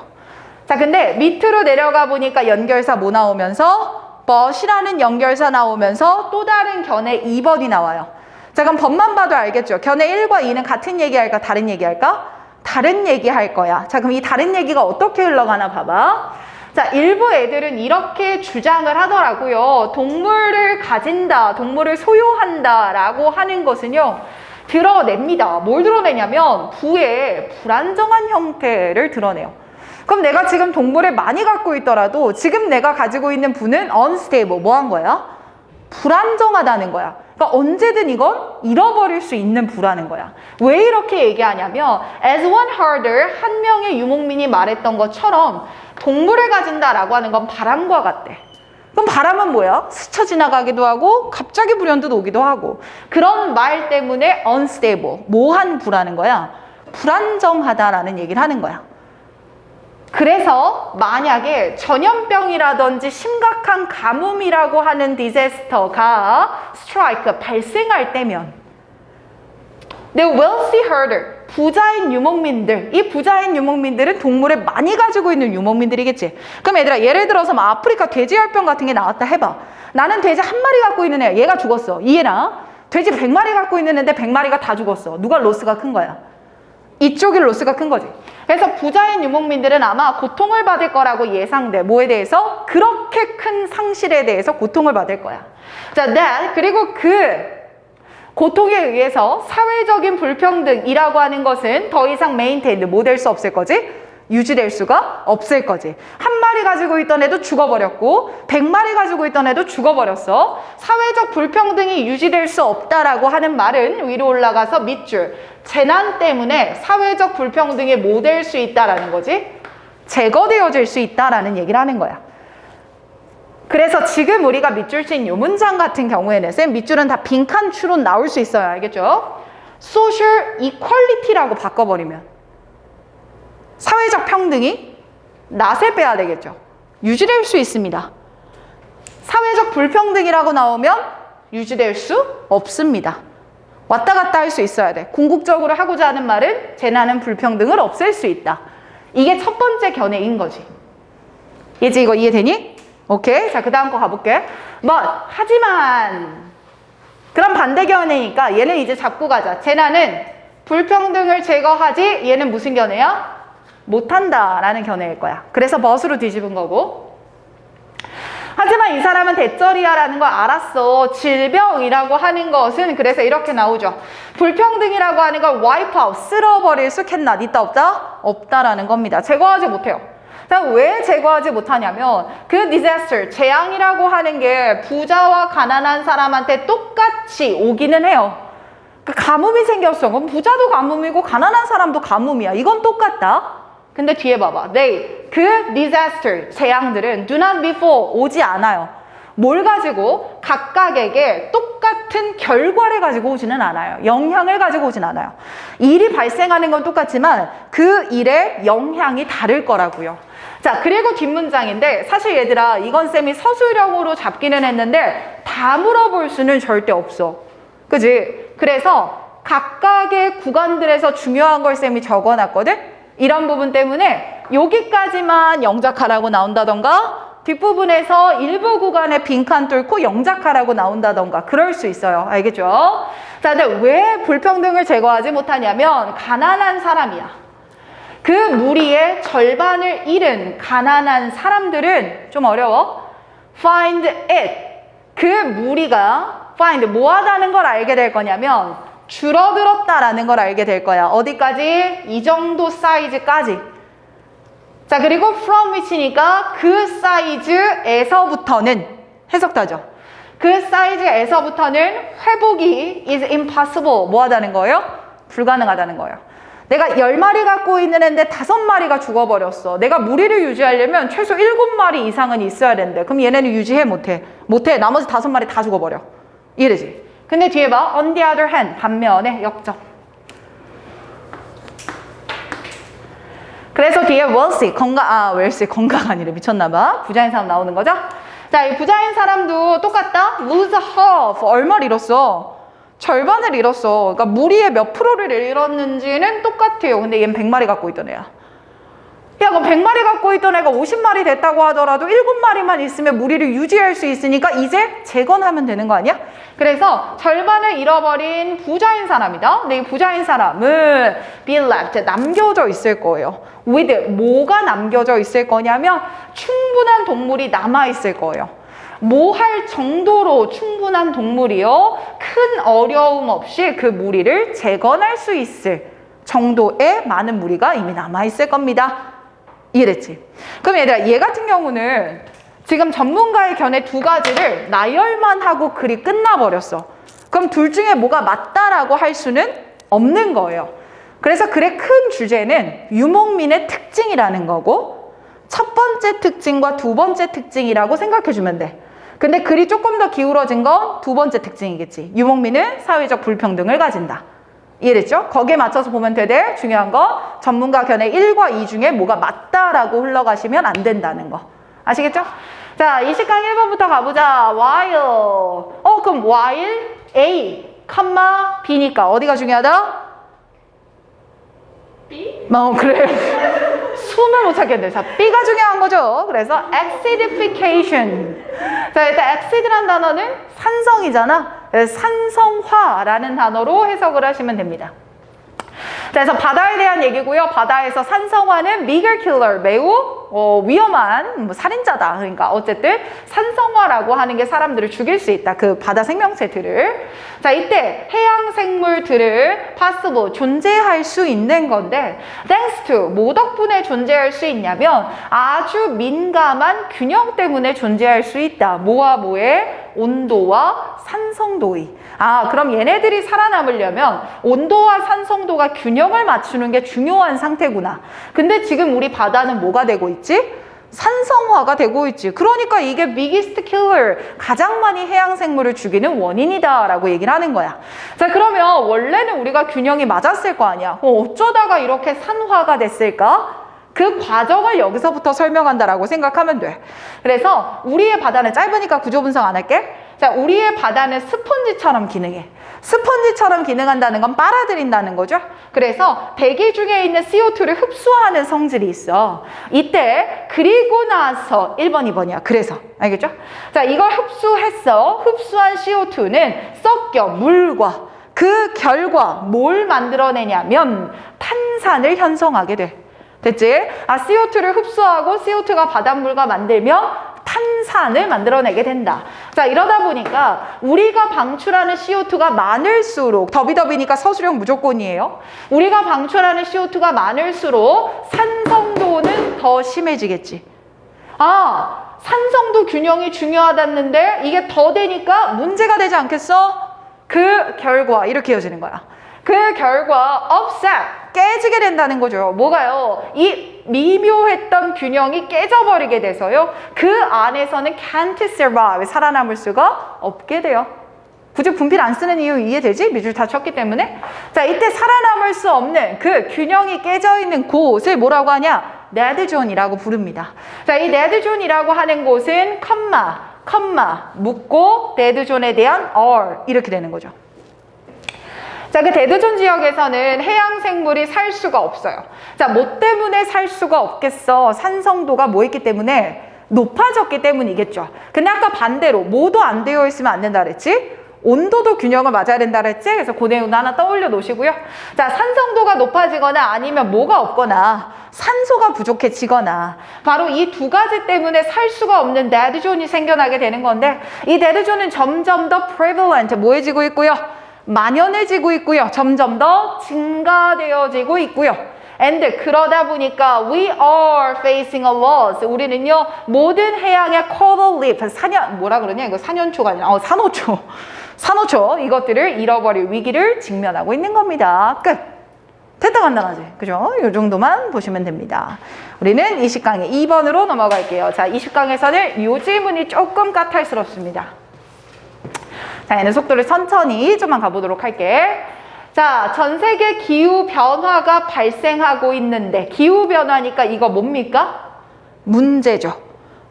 자, 근데 밑으로 내려가 보니까 연결사 뭐 나오면서 but이라는 연결사 나오면서 또 다른 견해 2번이 나와요. 자, 그럼 법만 봐도 알겠죠? 견해 1과 2는 같은 얘기할까? 다른 얘기할까? 다른 얘기할 거야. 자, 그럼 이 다른 얘기가 어떻게 흘러가나 봐봐. 자, 일부 애들은 이렇게 주장을 하더라고요. 동물을 가진다, 동물을 소유한다 라고 하는 것은요, 드러냅니다. 뭘 드러내냐면 부의 불안정한 형태를 드러내요. 그럼 내가 지금 동물을 많이 갖고 있더라도 지금 내가 가지고 있는 부는 unstable, 뭐 한 거야? 불안정하다는 거야. 그러니까 언제든 이건 잃어버릴 수 있는 부라는 거야. 왜 이렇게 얘기하냐면 as one herder, 한 명의 유목민이 말했던 것처럼 동물을 가진다라고 하는 건 바람과 같대. 그럼 바람은 뭐야? 스쳐 지나가기도 하고 갑자기 불현듯 오기도 하고. 그런 말 때문에 unstable, 뭐한 부라는 거야? 불안정하다라는 얘기를 하는 거야. 그래서 만약에 전염병이라든지 심각한 가뭄이라고 하는 디자스터가 스트라이크 발생할 때면 the wealthy herder, 부자인 유목민들, 이 부자인 유목민들은 동물을 많이 가지고 있는 유목민들이겠지. 그럼 얘들아, 예를 들어서 막 아프리카 돼지열병 같은 게 나왔다 해봐. 나는 돼지 한 마리 갖고 있는 애야. 얘가 죽었어. 이해나? 돼지 100마리 갖고 있는 애인데 100마리가 다 죽었어. 누가 로스가 큰 거야? 이쪽이 로스가 큰 거지. 그래서 부자인 유목민들은 아마 고통을 받을 거라고 예상돼. 뭐에 대해서? 그렇게 큰 상실에 대해서 고통을 받을 거야. 자, 그리고 그 고통에 의해서 사회적인 불평등이라고 하는 것은 더 이상 maintained, 뭐 될 수 없을 거지? 유지될 수가 없을 거지. 한 마리 가지고 있던 애도 죽어버렸고 100마리 가지고 있던 애도 죽어버렸어. 사회적 불평등이 유지될 수 없다라고 하는 말은 위로 올라가서 밑줄, 재난 때문에 사회적 불평등이 뭐 될 수 있다라는 거지? 제거되어질 수 있다라는 얘기를 하는 거야. 그래서 지금 우리가 밑줄 친 이 문장 같은 경우에는 쌤 밑줄은 다 빈칸 추론 나올 수 있어요. 알겠죠? Social equality라고 바꿔버리면 사회적 평등이 낫을 빼야 되겠죠. 유지될 수 있습니다. 사회적 불평등이라고 나오면 유지될 수 없습니다. 왔다 갔다 할 수 있어야 돼. 궁극적으로 하고자 하는 말은 재난은 불평등을 없앨 수 있다. 이게 첫 번째 견해인 거지. 예지, 이거 이해되니? 오케이. 자, 그 다음 거 가볼게. 하지만 그럼 반대 견해니까 얘는 이제 잡고 가자. 재난은 불평등을 제거하지, 얘는 무슨 견해야? 못한다 라는 견해일 거야. 그래서 but으로 뒤집은 거고. 하지만 이 사람은 대절이야 라는 걸 알았어. 질병이라고 하는 것은 그래서 이렇게 나오죠. 불평등이라고 하는 걸 wipe out, 쓸어버릴 수 cannot, 있다 없다? 없다라는 겁니다. 제거하지 못해요. 자, 왜 제거하지 못하냐면 그 disaster, 재앙이라고 하는 게 부자와 가난한 사람한테 똑같이 오기는 해요. 그 가뭄이 생겼어. 그럼 부자도 가뭄이고 가난한 사람도 가뭄이야. 이건 똑같다. 근데 뒤에 봐봐. 그 disaster, 재앙들은 do not befall, 오지 않아요. 뭘 가지고? 각각에게 똑같은 똑같은 결과를 가지고 오지는 않아요. 영향을 가지고 오진 않아요. 일이 발생하는 건 똑같지만 그 일의 영향이 다를 거라고요. 자, 그리고 뒷문장인데 사실 얘들아 이건 쌤이 서술형으로 잡기는 했는데 다 물어볼 수는 절대 없어. 그지? 그래서 각각의 구간들에서 중요한 걸 쌤이 적어놨거든? 이런 부분 때문에 여기까지만 영작하라고 나온다던가 뒷부분에서 일부 구간에 빈칸 뚫고 영작하라고 나온다던가 그럴 수 있어요. 알겠죠? 자, 근데 왜 불평등을 제거하지 못하냐면 가난한 사람이야. 그 무리의 절반을 잃은 가난한 사람들은 좀 어려워. Find it. 그 무리가 find 뭐 하다는 걸 알게 될 거냐면 줄어들었다라는 걸 알게 될 거야. 어디까지? 이 정도 사이즈까지. 자, 그리고 from which니까 그 사이즈에서부터는 해석다죠. 그 사이즈에서부터는 회복이 is impossible. 뭐 하다는 거예요? 불가능하다는 거예요. 내가 10마리 갖고 있는 애인데 5마리가 죽어버렸어. 내가 무리를 유지하려면 최소 7마리 이상은 있어야 되는데 그럼 얘네는 유지해? 못해? 못해. 나머지 5마리 다 죽어버려. 이래지. 근데 뒤에 봐. On the other hand. 반면에 역점. 그래서 뒤에 wealthy, wealthy, 건강 아니래. 미쳤나봐. 부자인 사람 나오는 거죠? 자, 이 부자인 사람도 똑같다? lose half. 얼마를 잃었어? 절반을 잃었어. 그러니까 무리의 몇 프로를 잃었는지는 똑같아요. 근데 얘는 100마리 갖고 있던 애야. 야, 그럼 100마리 갖고 있던 애가 50마리 됐다고 하더라도 7마리만 있으면 무리를 유지할 수 있으니까 이제 재건하면 되는 거 아니야? 그래서 절반을 잃어버린 부자인 사람이다. 근데 이 부자인 사람은 be left, 남겨져 있을 거예요. with, 뭐가 남겨져 있을 거냐면 충분한 동물이 남아있을 거예요. 뭐 할 정도로 충분한 동물이요. 큰 어려움 없이 그 무리를 재건할 수 있을 정도의 많은 무리가 이미 남아있을 겁니다. 이해됐지? 그럼 얘들아, 얘 같은 경우는 지금 전문가의 견해 2가지를 나열만 하고 글이 끝나버렸어. 그럼 둘 중에 뭐가 맞다라고 할 수는 없는 거예요. 그래서 글의 큰 주제는 유목민의 특징이라는 거고 첫 번째 특징과 두 번째 특징이라고 생각해주면 돼. 근데 글이 조금 더 기울어진 건 두 번째 특징이겠지. 유목민은 사회적 불평등을 가진다. 이해됐죠? 거기에 맞춰서 보면 되되 중요한 거 전문가 견해 1과 2 중에 뭐가 맞다라고 흘러가시면 안 된다는 거. 아시겠죠? 자, 이 시간 1번부터 가보자. while. 그럼 while A, B니까 어디가 중요하다? B? 그래. 숨을 못 찾겠네. 자, B가 중요한 거죠. 그래서 acidification. 자, 일단 acid라는 단어는 산성이잖아. 그래서 산성화라는 단어로 해석을 하시면 됩니다. 자, 그래서 바다에 대한 얘기고요. 바다에서 산성화는 meager killer, 매우 위험한 살인자다. 그러니까 어쨌든 산성화라고 하는 게 사람들을 죽일 수 있다. 그 바다 생명체들을. 자, 이때 해양 생물들을 possible, 존재할 수 있는 건데 thanks to, 뭐 덕분에 존재할 수 있냐면 아주 민감한 균형 때문에 존재할 수 있다. 뭐와 뭐의? 온도와 산성도의. 그럼 얘네들이 살아남으려면 온도와 산성도가 균형을 맞추는 게 중요한 상태구나. 근데 지금 우리 바다는 뭐가 되고 있지? 산성화가 되고 있지. 그러니까 이게 biggest killer, 가장 많이 해양 생물을 죽이는 원인이다 라고 얘기를 하는 거야. 자, 그러면 원래는 우리가 균형이 맞았을 거 아니야. 어쩌다가 이렇게 산화가 됐을까? 그 과정을 여기서부터 설명한다라고 생각하면 돼. 그래서 우리의 바다는 짧으니까 구조 분석 안 할게. 자, 우리의 바다는 스펀지처럼 기능해. 스펀지처럼 기능한다는 건 빨아들인다는 거죠. 그래서 대기 중에 있는 CO2를 흡수하는 성질이 있어. 이때 그리고 나서 1번, 2번이야. 그래서 알겠죠? 자, 이걸 흡수했어. 흡수한 CO2는 섞여 물과 그 결과 뭘 만들어내냐면 탄산을 형성하게 돼. 됐지? CO2를 흡수하고 CO2가 바닷물과 만들면 탄산을 만들어내게 된다. 자, 이러다 보니까 우리가 방출하는 CO2가 많을수록, 더비더비니까 서술형 무조건이에요. 우리가 방출하는 CO2가 많을수록 산성도는 더 심해지겠지. 산성도 균형이 중요하다는데 이게 더 되니까 문제가 되지 않겠어? 그 결과 이렇게 이어지는 거야. 그 결과 upset, 깨지게 된다는 거죠. 뭐가요? 이 미묘했던 균형이 깨져버리게 돼서요. 그 안에서는 can't survive, 살아남을 수가 없게 돼요. 굳이 분필 안 쓰는 이유 이해되지? 밑줄 다 쳤기 때문에. 자, 이때 살아남을 수 없는 그 균형이 깨져 있는 곳을 뭐라고 하냐? 데드존이라고 부릅니다. 자, 이 데드존이라고 하는 곳은 컴마 묶고 데드존에 대한 or 이렇게 되는 거죠. 자, 그 데드존 지역에서는 해양 생물이 살 수가 없어요. 자, 뭐 때문에 살 수가 없겠어? 산성도가 뭐 있기 때문에? 높아졌기 때문이겠죠. 근데 아까 반대로 뭐도 안 되어 있으면 안 된다 그랬지? 온도도 균형을 맞아야 된다 그랬지? 그래서 그 내용도 하나 떠올려 놓으시고요. 자, 산성도가 높아지거나 아니면 뭐가 없거나 산소가 부족해지거나 바로 이 두 가지 때문에 살 수가 없는 데드존이 생겨나게 되는 건데 이 데드존은 점점 더 prevalent, 뭐해지고 있고요. 만연해지고 있고요. 점점 더 증가되어지고 있고요. and 그러다 보니까 we are facing a loss. 우리는요 모든 해양의 coral reef, 뭐라 그러냐 이거 산연초가 아니라 산호초 이것들을 잃어버릴 위기를 직면하고 있는 겁니다. 끝. 됐다 간단하지? 그죠? 이 정도만 보시면 됩니다. 우리는 20강에 2번으로 넘어갈게요. 자, 20강에서는 이 질문이 조금 까탈스럽습니다. 자, 얘는 속도를 천천히 좀만 가보도록 할게. 자, 전 세계 기후변화가 발생하고 있는데 기후변화니까 이거 뭡니까? 문제죠.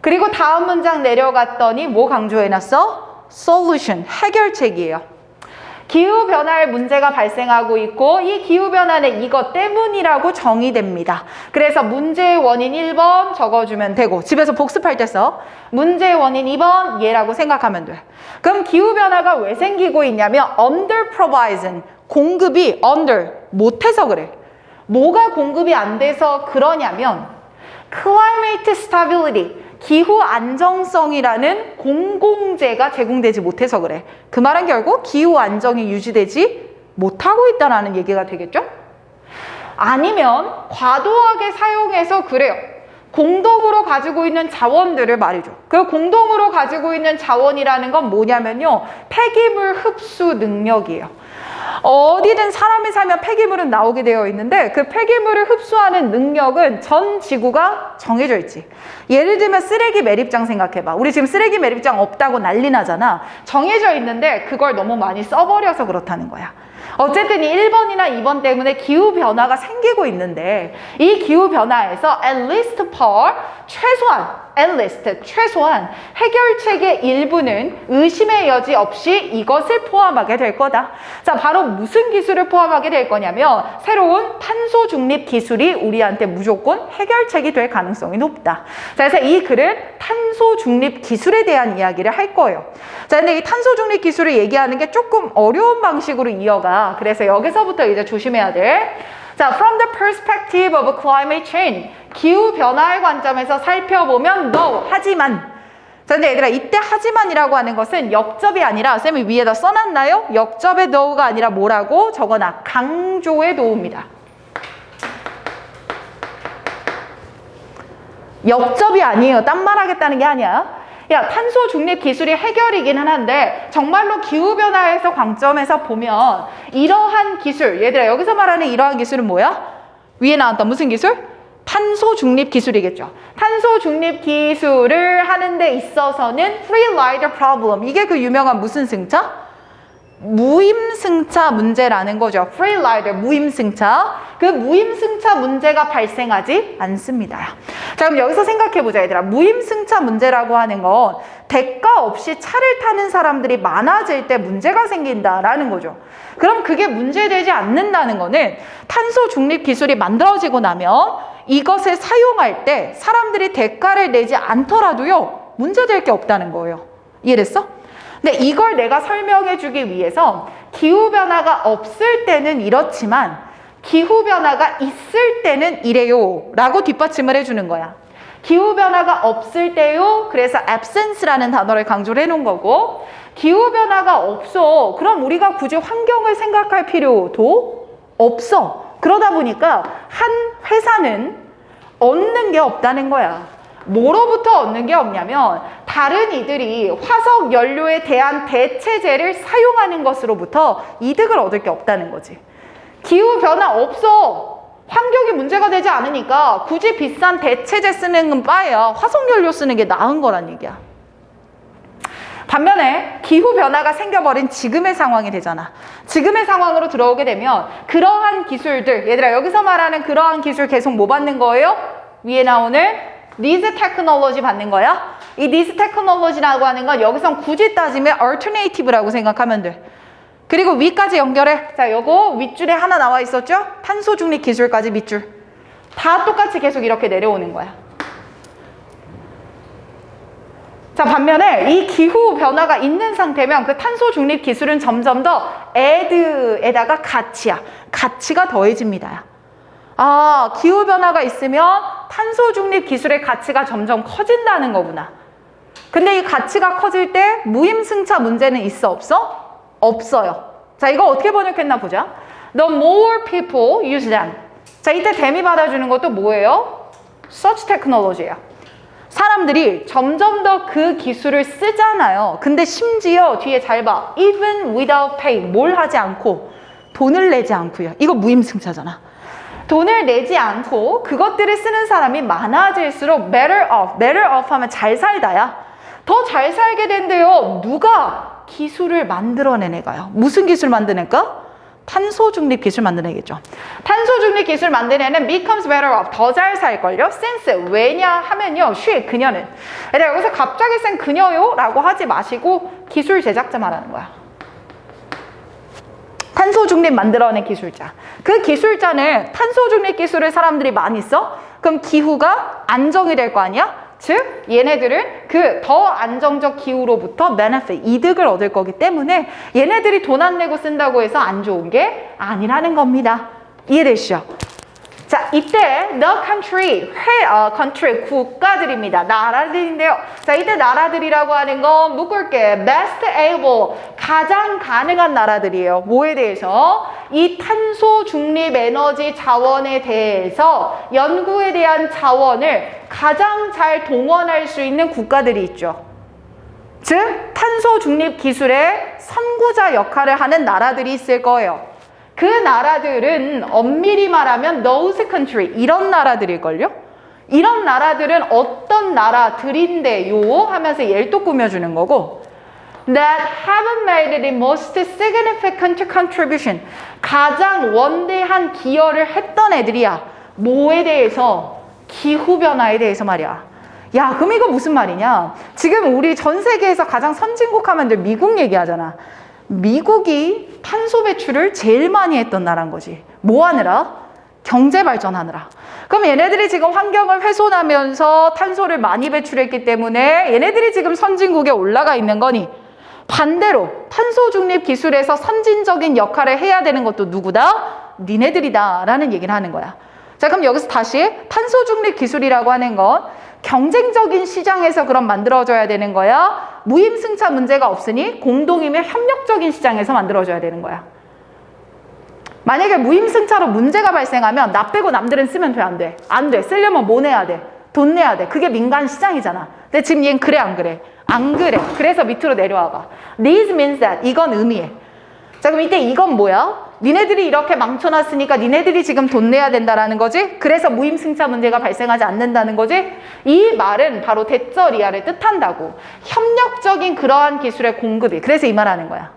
그리고 다음 문장 내려갔더니 뭐 강조해놨어? solution, 해결책이에요. 기후변화의 문제가 발생하고 있고 이 기후변화는 이것 때문이라고 정의됩니다. 그래서 문제의 원인 1번 적어주면 되고 집에서 복습할 때 써. 문제의 원인 2번 얘라고 생각하면 돼. 그럼 기후변화가 왜 생기고 있냐면 underproviding, 공급이 under, 못해서 그래. 뭐가 공급이 안 돼서 그러냐면 climate stability, 기후 안정성이라는 공공재가 제공되지 못해서 그래. 그 말은 결국 기후 안정이 유지되지 못하고 있다는 얘기가 되겠죠? 아니면 과도하게 사용해서 그래요. 공동으로 가지고 있는 자원들을 말이죠. 그 공동으로 가지고 있는 자원이라는 건 뭐냐면요. 폐기물 흡수 능력이에요. 어디든 사람이 살면 폐기물은 나오게 되어 있는데 그 폐기물을 흡수하는 능력은 전 지구가 정해져 있지. 예를 들면 쓰레기 매립장 생각해봐. 우리 지금 쓰레기 매립장 없다고 난리 나잖아. 정해져 있는데 그걸 너무 많이 써버려서 그렇다는 거야. 어쨌든 이 1번이나 2번 때문에 기후변화가 생기고 있는데 이 기후변화에서 at least part, 최소한 해결책의 일부는 의심의 여지 없이 이것을 포함하게 될 거다. 자, 바로 무슨 기술을 포함하게 될 거냐면 새로운 탄소 중립 기술이 우리한테 무조건 해결책이 될 가능성이 높다. 자, 그래서 이 글은 탄소 중립 기술에 대한 이야기를 할 거예요. 자, 근데 이 탄소 중립 기술을 얘기하는 게 조금 어려운 방식으로 이어가. 그래서 여기서부터 이제 조심해야 돼. 자, from the perspective of climate change, 기후변화의 관점에서 살펴보면 no, 하지만. 자, 근데 얘들아, 이때 하지만이라고 하는 것은 역접이 아니라, 쌤이 위에다 써놨나요? 역접의 no가 아니라 뭐라고 적어놔? 강조의 no입니다. 역접이 아니에요. 딴 말 하겠다는 게 아니야. 야, 탄소 중립 기술이 해결이기는 한데 정말로 기후변화에서 관점에서 보면 이러한 기술, 얘들아 여기서 말하는 이러한 기술은 뭐야? 위에 나왔던 무슨 기술? 탄소 중립 기술이겠죠. 탄소 중립 기술을 하는 데 있어서는 free rider problem, 이게 그 유명한 무슨 승차? 무임승차 문제라는 거죠. free rider, 무임승차. 그 무임승차 문제가 발생하지 않습니다. 자, 그럼 여기서 생각해보자, 얘들아. 무임승차 문제라고 하는 건 대가 없이 차를 타는 사람들이 많아질 때 문제가 생긴다라는 거죠. 그럼 그게 문제되지 않는다는 거는 탄소 중립 기술이 만들어지고 나면 이것을 사용할 때 사람들이 대가를 내지 않더라도요, 문제될 게 없다는 거예요. 이해됐어? 근데 이걸 내가 설명해 주기 위해서 기후변화가 없을 때는 이렇지만 기후변화가 있을 때는 이래요 라고 뒷받침을 해주는 거야. 기후변화가 없을 때요, 그래서 absence라는 단어를 강조를 해놓은 거고, 기후변화가 없어, 그럼 우리가 굳이 환경을 생각할 필요도 없어. 그러다 보니까 한 회사는 얻는 게 없다는 거야. 뭐로부터 얻는 게 없냐면 다른 이들이 화석 연료에 대한 대체제를 사용하는 것으로부터 이득을 얻을 게 없다는 거지. 기후변화 없어. 환경이 문제가 되지 않으니까 굳이 비싼 대체제 쓰는 건 빠야 화석 연료 쓰는 게 나은 거란 얘기야. 반면에 기후변화가 생겨버린 지금의 상황이 되잖아. 지금의 상황으로 들어오게 되면 그러한 기술들, 얘들아 여기서 말하는 그러한 기술 계속 뭐 받는 거예요? 위에 나오는 These Technology 받는 거야. 이 These Technology라고 하는 건 여기선 굳이 따지면 Alternative라고 생각하면 돼. 그리고 위까지 연결해. 자, 요거 윗줄에 하나 나와 있었죠? 탄소 중립 기술까지 밑줄. 다 똑같이 계속 이렇게 내려오는 거야. 자, 반면에 이 기후 변화가 있는 상태면 그 탄소 중립 기술은 점점 더 add에다가 가치야. 가치가 더해집니다. 아, 기후 변화가 있으면 탄소 중립 기술의 가치가 점점 커진다는 거구나. 근데 이 가치가 커질 때 무임승차 문제는 있어 없어? 없어요. 자, 이거 어떻게 번역했나 보자. The more people use them. 자, 이때 대미 받아주는 것도 뭐예요? Such technology예요. 사람들이 점점 더 그 기술을 쓰잖아요. 근데 심지어 뒤에 잘 봐. Even without pay. 뭘 하지 않고 돈을 내지 않고요. 이거 무임승차잖아. 돈을 내지 않고 그것들을 쓰는 사람이 많아질수록 better off 하면 잘 살다야. 더 잘 살게 된대요. 누가? 기술을 만들어낸 애가요. 무슨 기술 만드는가? 탄소 중립 기술 만드내겠죠. 탄소 중립 기술 만드는 becomes better off. 더 잘 살걸요. since 왜냐 하면요. 그녀는. 근데 여기서 갑자기 쓴 그녀요 라고 하지 마시고 기술 제작자 말하는 거야. 탄소 중립 만들어낸 기술자. 그 기술자는 탄소 중립 기술을 사람들이 많이 써? 그럼 기후가 안정이 될 거 아니야? 즉 얘네들은 그 더 안정적 기후로부터 benefit, 이득을 얻을 거기 때문에 얘네들이 돈 안 내고 쓴다고 해서 안 좋은 게 아니라는 겁니다. 이해되시죠? 자, 이때 the country, 국가들입니다. 나라들인데요. 자, 이때 나라들이라고 하는 건 묶을게. best able, 가장 가능한 나라들이에요. 뭐에 대해서? 이 탄소 중립 에너지 자원에 대해서 연구에 대한 자원을 가장 잘 동원할 수 있는 국가들이 있죠. 즉, 탄소 중립 기술의 선구자 역할을 하는 나라들이 있을 거예요. 그 나라들은 엄밀히 말하면 those country, 이런 나라들일걸요? 이런 나라들은 어떤 나라들인데요? 하면서 얘를 또 꾸며주는 거고 that haven't made the most significant contribution, 가장 원대한 기여를 했던 애들이야. 뭐에 대해서? 기후변화에 대해서 말이야. 야, 그럼 이거 무슨 말이냐? 지금 우리 전 세계에서 가장 선진국 하면 늘 미국 얘기하잖아. 미국이 탄소 배출을 제일 많이 했던 나라인 거지. 뭐 하느라? 경제 발전하느라. 그럼 얘네들이 지금 환경을 훼손하면서 탄소를 많이 배출했기 때문에 얘네들이 지금 선진국에 올라가 있는 거니, 반대로 탄소 중립 기술에서 선진적인 역할을 해야 되는 것도 누구다? 니네들이다 라는 얘기를 하는 거야. 자, 그럼 여기서 다시 탄소 중립 기술이라고 하는 건 경쟁적인 시장에서 그럼 만들어져야 되는 거야? 무임승차 문제가 없으니 공동이며 협력적인 시장에서 만들어져야 되는 거야. 만약에 무임승차로 문제가 발생하면 나 빼고 남들은 쓰면 돼, 안 돼? 안 돼. 쓰려면 뭐 내야 돼? 돈 내야 돼. 그게 민간 시장이잖아. 근데 지금 얘는 그래, 안 그래? 안 그래. 그래서 밑으로 내려와 봐. This means that. 이건 의미해. 자, 그럼 이때 이건 뭐야? 니네들이 이렇게 망쳐놨으니까 니네들이 지금 돈 내야 된다라는 거지? 그래서 무임승차 문제가 발생하지 않는다는 거지? 이 말은 바로 대저리아를 뜻한다고. 협력적인 그러한 기술의 공급이. 그래서 이 말하는 거야.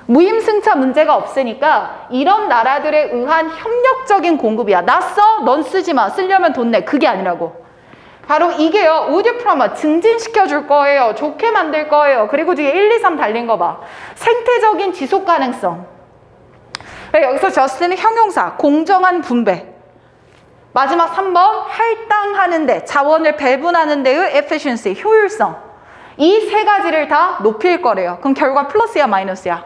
무임승차 문제가 없으니까 이런 나라들에 의한 협력적인 공급이야. 나 써? 넌 쓰지 마. 쓰려면 돈 내. 그게 아니라고. 바로 이게요. would promote, 증진시켜줄 거예요. 좋게 만들 거예요. 그리고 뒤에 1, 2, 3 달린 거 봐. 생태적인 지속 가능성. 여기서 just는 형용사, 공정한 분배. 마지막 3번, 할당하는데, 자원을 배분하는 데의 efficiency, 효율성. 이 세 가지를 다 높일 거래요. 그럼 결과 플러스야, 마이너스야?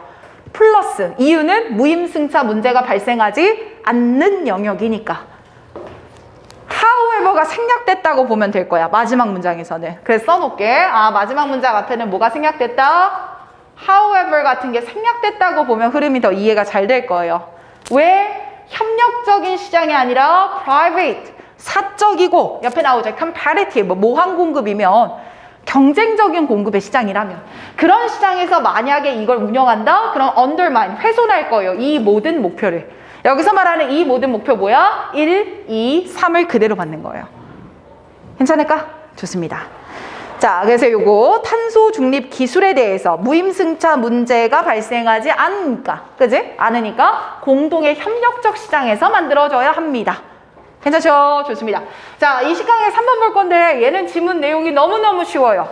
플러스. 이유는 무임승차 문제가 발생하지 않는 영역이니까. however가 생략됐다고 보면 될 거야. 마지막 문장에서는. 그래서 써놓을게. 아, 마지막 문장 앞에는 뭐가 생략됐다? however 같은 게 생략됐다고 보면 흐름이 더 이해가 잘 될 거예요. 왜? 협력적인 시장이 아니라 private, 사적이고 옆에 나오죠. competitive, 모한 공급이면 경쟁적인 공급의 시장이라면 그런 시장에서 만약에 이걸 운영한다? 그럼 undermine, 훼손할 거예요. 이 모든 목표를. 여기서 말하는 이 모든 목표 뭐야? 1, 2, 3을 그대로 받는 거예요. 괜찮을까? 좋습니다. 자, 그래서 요거 탄소 중립 기술에 대해서 무임승차 문제가 발생하지 않으니까, 그지? 않으니까 공동의 협력적 시장에서 만들어져야 합니다. 괜찮죠? 좋습니다. 자, 이 시간에 3번 볼 건데 얘는 지문 내용이 너무너무 쉬워요.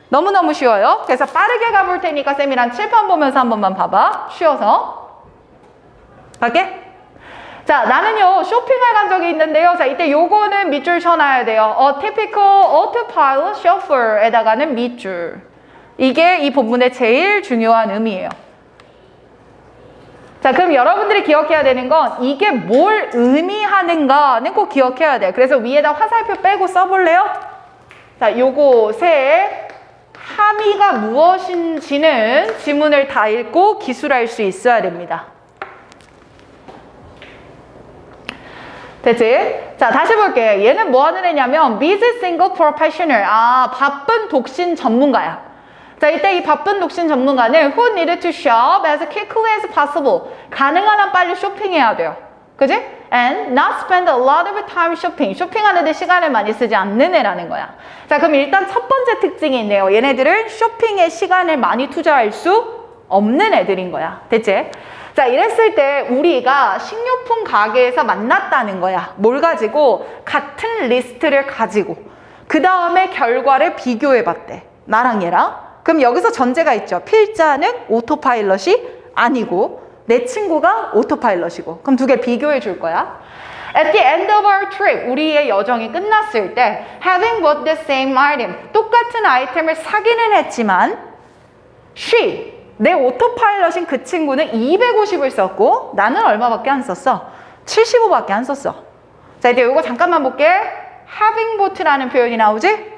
너무너무 쉬워요. 그래서 빠르게 가볼 테니까 쌤이랑 칠판 보면서 한 번만 봐봐. 쉬워서. 갈게. 자, 나는요 쇼핑을 간 적이 있는데요. 자, 이때 요거는 밑줄 쳐놔야 돼요. A typical autopilot chauffeur에다가는 밑줄. 이게 이 본문의 제일 중요한 의미예요. 자, 그럼 여러분들이 기억해야 되는 건 이게 뭘 의미하는가는 꼭 기억해야 돼요. 그래서 위에다 화살표 빼고 써볼래요? 자, 요것의 함의가 무엇인지는 지문을 다 읽고 기술할 수 있어야 됩니다. 됐지? 자, 다시 볼게. 얘는 뭐 하는 애냐면 busy single professional. 아, 바쁜 독신 전문가야. 자, 이때 이 바쁜 독신 전문가는 who needed to shop as quickly as possible. 가능한 한 빨리 쇼핑해야 돼요. 그지? And not spend a lot of time shopping. 쇼핑하는데 시간을 많이 쓰지 않는 애라는 거야. 자, 그럼 일단 첫 번째 특징이 있네요. 얘네들은 쇼핑에 시간을 많이 투자할 수 없는 애들인 거야. 됐지? 자, 이랬을 때 우리가 식료품 가게에서 만났다는 거야. 뭘 가지고? 같은 리스트를 가지고 그 다음에 결과를 비교해 봤대. 나랑 얘랑. 그럼 여기서 전제가 있죠. 필자는 오토파일럿이 아니고 내 친구가 오토파일럿이고. 그럼 두 개 비교해 줄 거야. At the end of our trip, 우리의 여정이 끝났을 때 having bought the same item, 똑같은 아이템을 사기는 했지만 she, 내 오토파일럿인 그 친구는 250을 썼고 나는 얼마밖에 안 썼어? 75밖에 안 썼어. 자, 이제 이거 잠깐만 볼게. having bought라는 표현이 나오지?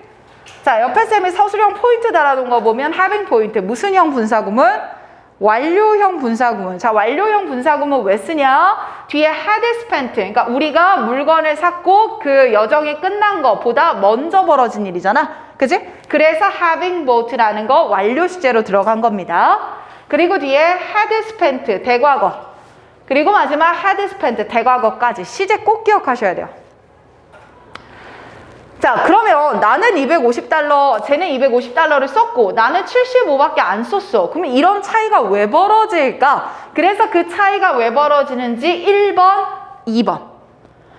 자, 옆에 쌤이 서술형 포인트 달아놓은 거 보면 having 포인트, 무슨 형 분사구문? 완료형 분사구문. 자, 완료형 분사구문 왜 쓰냐? 뒤에 had spent, 그러니까 우리가 물건을 샀고 그 여정이 끝난 거보다 먼저 벌어진 일이잖아. 그지? 그래서 having bought라는 거 완료 시제로 들어간 겁니다. 그리고 뒤에 had spent, 대과거. 그리고 마지막 had spent, 대과거까지. 시제 꼭 기억하셔야 돼요. 자, 그러면 나는 250달러, 쟤는 250달러를 썼고 나는 75밖에 안 썼어. 그러면 이런 차이가 왜 벌어질까? 그래서 그 차이가 왜 벌어지는지 1번, 2번.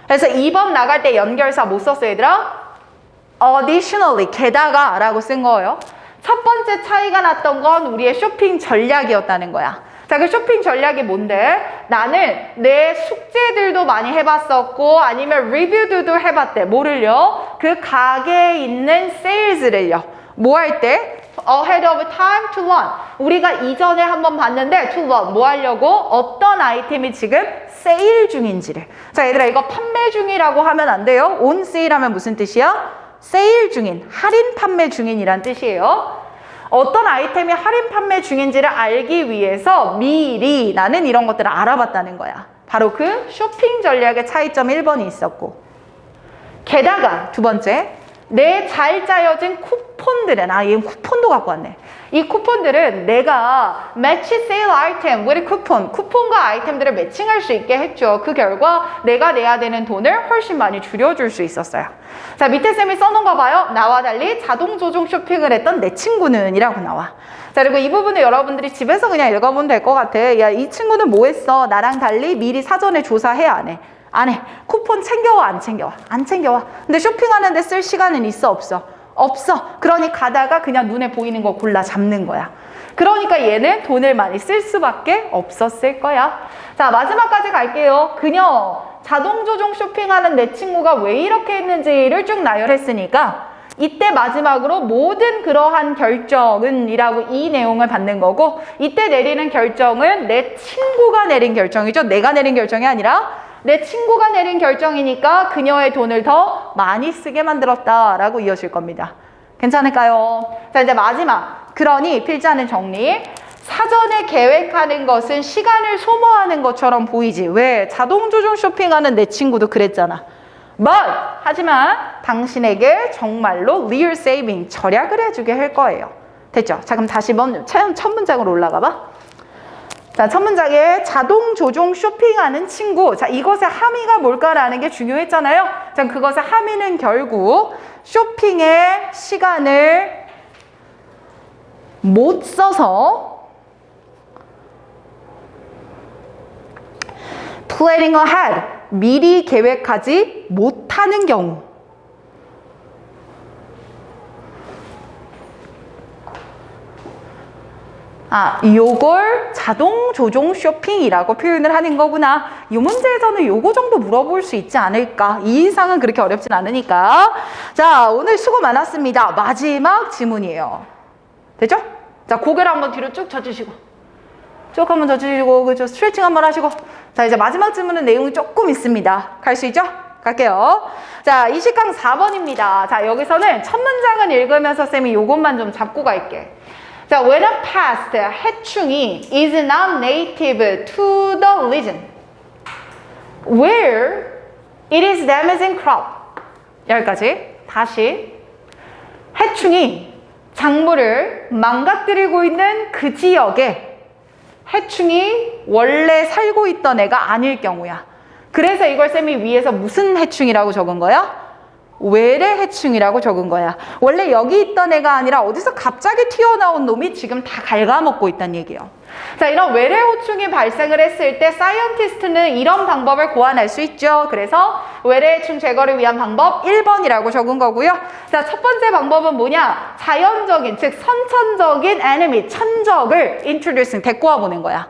그래서 2번 나갈 때 연결사 못 썼어, 얘들아? additionally, 게다가 라고 쓴 거예요. 첫 번째 차이가 났던 건 우리의 쇼핑 전략이었다는 거야. 자, 그 쇼핑 전략이 뭔데? 나는 내 숙제들도 많이 해봤었고 아니면 리뷰들도 해봤대. 뭐를요? 그 가게에 있는 세일즈를요. 뭐 할 때? Ahead of time to learn. 우리가 이전에 한번 봤는데 to learn. 뭐 하려고? 어떤 아이템이 지금 세일 중인지를. 자, 얘들아 이거 판매 중이라고 하면 안 돼요. on sale 하면 무슨 뜻이야? 세일 중인, 할인 판매 중인이란 뜻이에요. 어떤 아이템이 할인 판매 중인지를 알기 위해서 미리 나는 이런 것들을 알아봤다는 거야. 바로 그 쇼핑 전략의 차이점 1번이 있었고, 게다가 두 번째, 내 잘 짜여진 쿠폰들은, 얘는 쿠폰도 갖고 왔네. 이 쿠폰들은 내가 매치 세일 아이템, with 쿠폰, 쿠폰과 아이템들을 매칭할 수 있게 했죠. 그 결과 내가 내야 되는 돈을 훨씬 많이 줄여줄 수 있었어요. 자, 밑에 쌤이 써놓은 거 봐요. 나와 달리 자동 조종 쇼핑을 했던 내 친구는 이라고 나와. 자, 그리고 이 부분을 여러분들이 집에서 그냥 읽어보면 될 것 같아. 야, 이 친구는 뭐 했어? 나랑 달리 미리 사전에 조사해, 안 해? 안 해. 쿠폰 챙겨와, 안 챙겨와? 안 챙겨와. 근데 쇼핑하는데 쓸 시간은 있어, 없어? 없어. 그러니 가다가 그냥 눈에 보이는 거 골라 잡는 거야. 그러니까 얘는 돈을 많이 쓸 수밖에 없었을 거야. 자, 마지막까지 갈게요. 그녀, 자동 조종 쇼핑하는 내 친구가 왜 이렇게 했는지를 쭉 나열했으니까 이때 마지막으로 모든 그러한 결정은 이라고 이 내용을 받는 거고, 이때 내리는 결정은 내 친구가 내린 결정이죠. 내가 내린 결정이 아니라 내 친구가 내린 결정이니까 그녀의 돈을 더 많이 쓰게 만들었다라고 이어질 겁니다. 괜찮을까요? 자, 이제 마지막. 그러니 필자는 정리. 사전에 계획하는 것은 시간을 소모하는 것처럼 보이지. 왜? 자동 조종 쇼핑하는 내 친구도 그랬잖아. But, 하지만 당신에게 정말로 real saving, 절약을 해주게 할 거예요. 됐죠? 자, 그럼 다시 첫 문장으로 올라가 봐. 자, 첫 문장에 자동 조종 쇼핑하는 친구. 자, 이것의 함의가 뭘까라는 게 중요했잖아요. 자, 그것의 함의는 결국 쇼핑의 시간을 못 써서 planning ahead, 미리 계획하지 못하는 경우. 아, 요걸 자동 조종 쇼핑이라고 표현을 하는 거구나. 이 문제에서는 요거 정도 물어볼 수 있지 않을까. 이 이상은 그렇게 어렵진 않으니까. 자, 오늘 수고 많았습니다. 마지막 지문이에요. 됐죠? 자, 고개를 한번 뒤로 쭉 젖으시고. 쭉 한번 젖으시고, 그죠? 스트레칭 한번 하시고. 자, 이제 마지막 질문은 내용이 조금 있습니다. 갈 수 있죠? 갈게요. 자, 20강 4번입니다. 자, 여기서는 첫 문장은 읽으면서 쌤이 요것만 좀 잡고 갈게. 자, when a pest, 해충이 is not native to the region where it is damaging crop. 여기까지. 다시. 해충이 작물을 망가뜨리고 있는 그 지역에 해충이 원래 살고 있던 애가 아닐 경우야. 그래서 이걸 쌤이 위에서 무슨 해충이라고 적은 거야? 외래 해충이라고 적은 거야. 원래 여기 있던 애가 아니라 어디서 갑자기 튀어나온 놈이 지금 다 갉아먹고 있다는 얘기예요. 자, 이런 외래 해충이 발생을 했을 때 사이언티스트는 이런 방법을 고안할 수 있죠. 그래서 외래 해충 제거를 위한 방법 1번이라고 적은 거고요. 자, 첫 번째 방법은 뭐냐? 자연적인, 즉 선천적인 enemy, 천적을 introducing, 데리고 와보는 거야.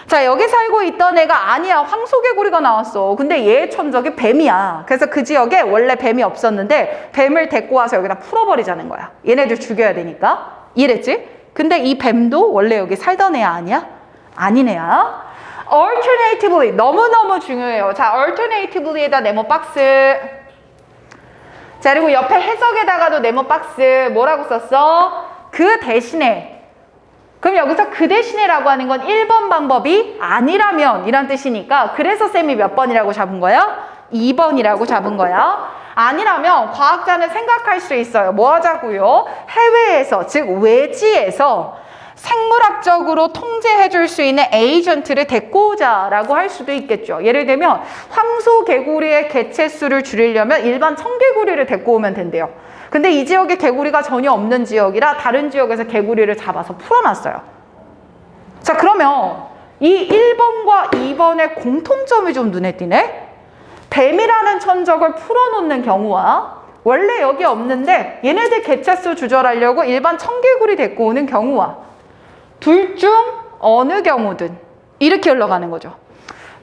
자, 여기 살고 있던 애가 아니야. 황소개구리가 나왔어. 근데 얘의 천적이 뱀이야. 그래서 그 지역에 원래 뱀이 없었는데 뱀을 데리고 와서 여기다 풀어버리자는 거야. 얘네들 죽여야 되니까. 이랬지? 근데 이 뱀도 원래 여기 살던 애 아니야? 아닌 애야. Alternatively, 너무너무 중요해요. 자, alternatively에다 네모 박스. 자, 그리고 옆에 해석에다가도 네모 박스. 뭐라고 썼어? 그 대신에. 그럼 여기서 그 대신에라고 하는 건 1번 방법이 아니라면 이란 뜻이니까 그래서 쌤이 몇 번이라고 잡은 거야? 2번이라고 잡은 거야. 아니라면 과학자는 생각할 수 있어요. 뭐 하자고요? 해외에서, 즉 외지에서 생물학적으로 통제해 줄 수 있는 에이전트를 데리고 오자라고 할 수도 있겠죠. 예를 들면 황소개구리의 개체수를 줄이려면 일반 청개구리를 데리고 오면 된대요. 근데 이 지역에 개구리가 전혀 없는 지역이라 다른 지역에서 개구리를 잡아서 풀어놨어요. 자, 그러면 이 1번과 2번의 공통점이 좀 눈에 띄네? 뱀이라는 천적을 풀어놓는 경우와 원래 여기 없는데 얘네들 개체수 조절하려고 일반 청개구리 데리고 오는 경우와 둘 중 어느 경우든 이렇게 흘러가는 거죠.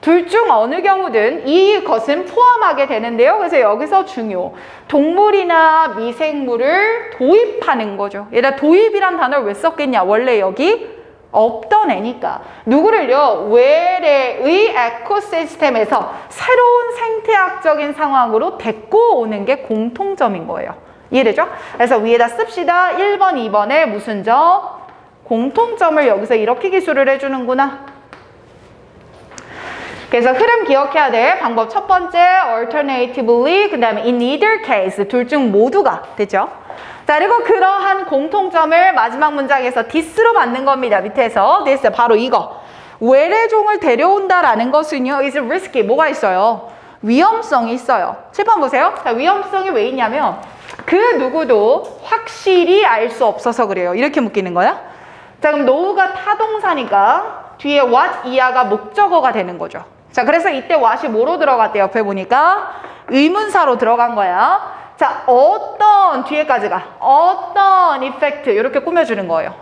둘 중 어느 경우든 이것은 포함하게 되는데요. 그래서 여기서 중요. 동물이나 미생물을 도입하는 거죠. 얘들아, 도입이란 단어를 왜 썼겠냐? 원래 여기 없던 애니까. 누구를요? 외래의 에코시스템에서 새로운 생태학적인 상황으로 데리고 오는 게 공통점인 거예요. 이해되죠? 그래서 위에다 씁시다. 1번, 2번에 무슨 점? 공통점을 여기서 이렇게 기술을 해주는구나. 그래서 흐름 기억해야 돼. 방법 첫 번째, alternatively, 그 다음에 in either case, 둘 중 모두가 되죠. 자, 그리고 그러한 공통점을 마지막 문장에서 this로 받는 겁니다. 밑에서 this, 바로 이거. 외래종을 데려온다라는 것은요, is risky. 뭐가 있어요? 위험성이 있어요. 칠판 보세요. 자, 위험성이 왜 있냐면 그 누구도 확실히 알 수 없어서 그래요. 이렇게 묶이는 거야. 자, 그럼 노우가 타동사니까 뒤에 what 이하가 목적어가 되는 거죠. 자, 그래서 이때 what이 뭐로 들어갔대? 옆에 보니까 의문사로 들어간 거야. 자, 어떤 뒤에까지가 어떤 이펙트 이렇게 꾸며주는 거예요.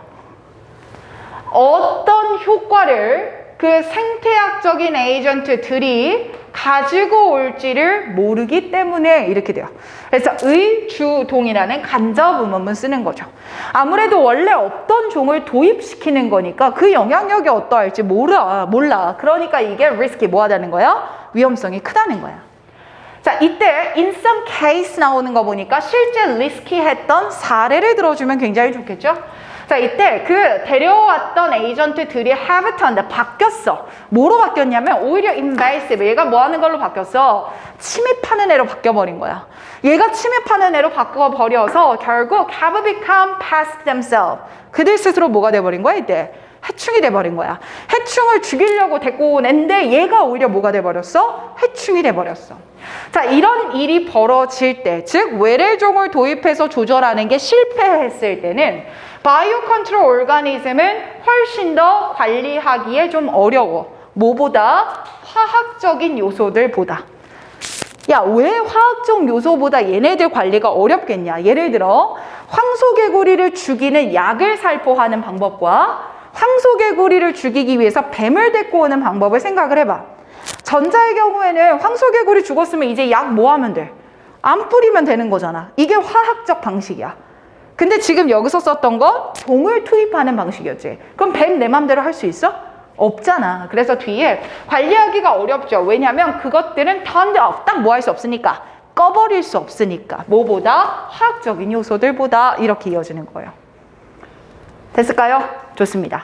어떤 효과를 그 생태학적인 에이전트들이 가지고 올지를 모르기 때문에 이렇게 돼요. 그래서 의주동이라는 간접 의문문 쓰는 거죠. 아무래도 원래 없던 종을 도입시키는 거니까 그 영향력이 어떠할지 몰라. 그러니까 이게 risky 뭐 하다는 거야? 위험성이 크다는 거야. 자, 이때 in some case 나오는 거 보니까 실제 리스키했던 사례를 들어주면 굉장히 좋겠죠? 자, 이때 그 데려왔던 에이전트들이 have turned, 바뀌었어. 뭐로 바뀌었냐면 오히려 invasive, 얘가 뭐 하는 걸로 바뀌었어? 침입하는 애로 바뀌어버린 거야. 얘가 침입하는 애로 바꿔버려서 결국 have become pest themselves. 그들 스스로 뭐가 돼버린 거야, 이때? 해충이 돼버린 거야. 해충을 죽이려고 데리고 냈는데 얘가 오히려 뭐가 돼버렸어? 해충이 돼버렸어. 자, 이런 일이 벌어질 때, 즉 외래종을 도입해서 조절하는 게 실패했을 때는 바이오 컨트롤 오르가니즘은 훨씬 더 관리하기에 좀 어려워. 뭐보다? 화학적인 요소들보다. 야, 왜 화학적 요소보다 얘네들 관리가 어렵겠냐? 예를 들어 황소개구리를 죽이는 약을 살포하는 방법과 황소개구리를 죽이기 위해서 뱀을 데리고 오는 방법을 생각을 해봐. 전자의 경우에는 황소개구리 죽었으면 이제 약 뭐 하면 돼? 안 뿌리면 되는 거잖아. 이게 화학적 방식이야. 근데 지금 여기서 썼던 건 종을 투입하는 방식이었지. 그럼 뱀 내 맘대로 할 수 있어? 없잖아. 그래서 뒤에 관리하기가 어렵죠. 왜냐하면 그것들은 턴 업, 딱 뭐 할 수 없으니까. 꺼버릴 수 없으니까. 뭐보다? 화학적인 요소들보다 이렇게 이어지는 거예요. 됐을까요? 좋습니다.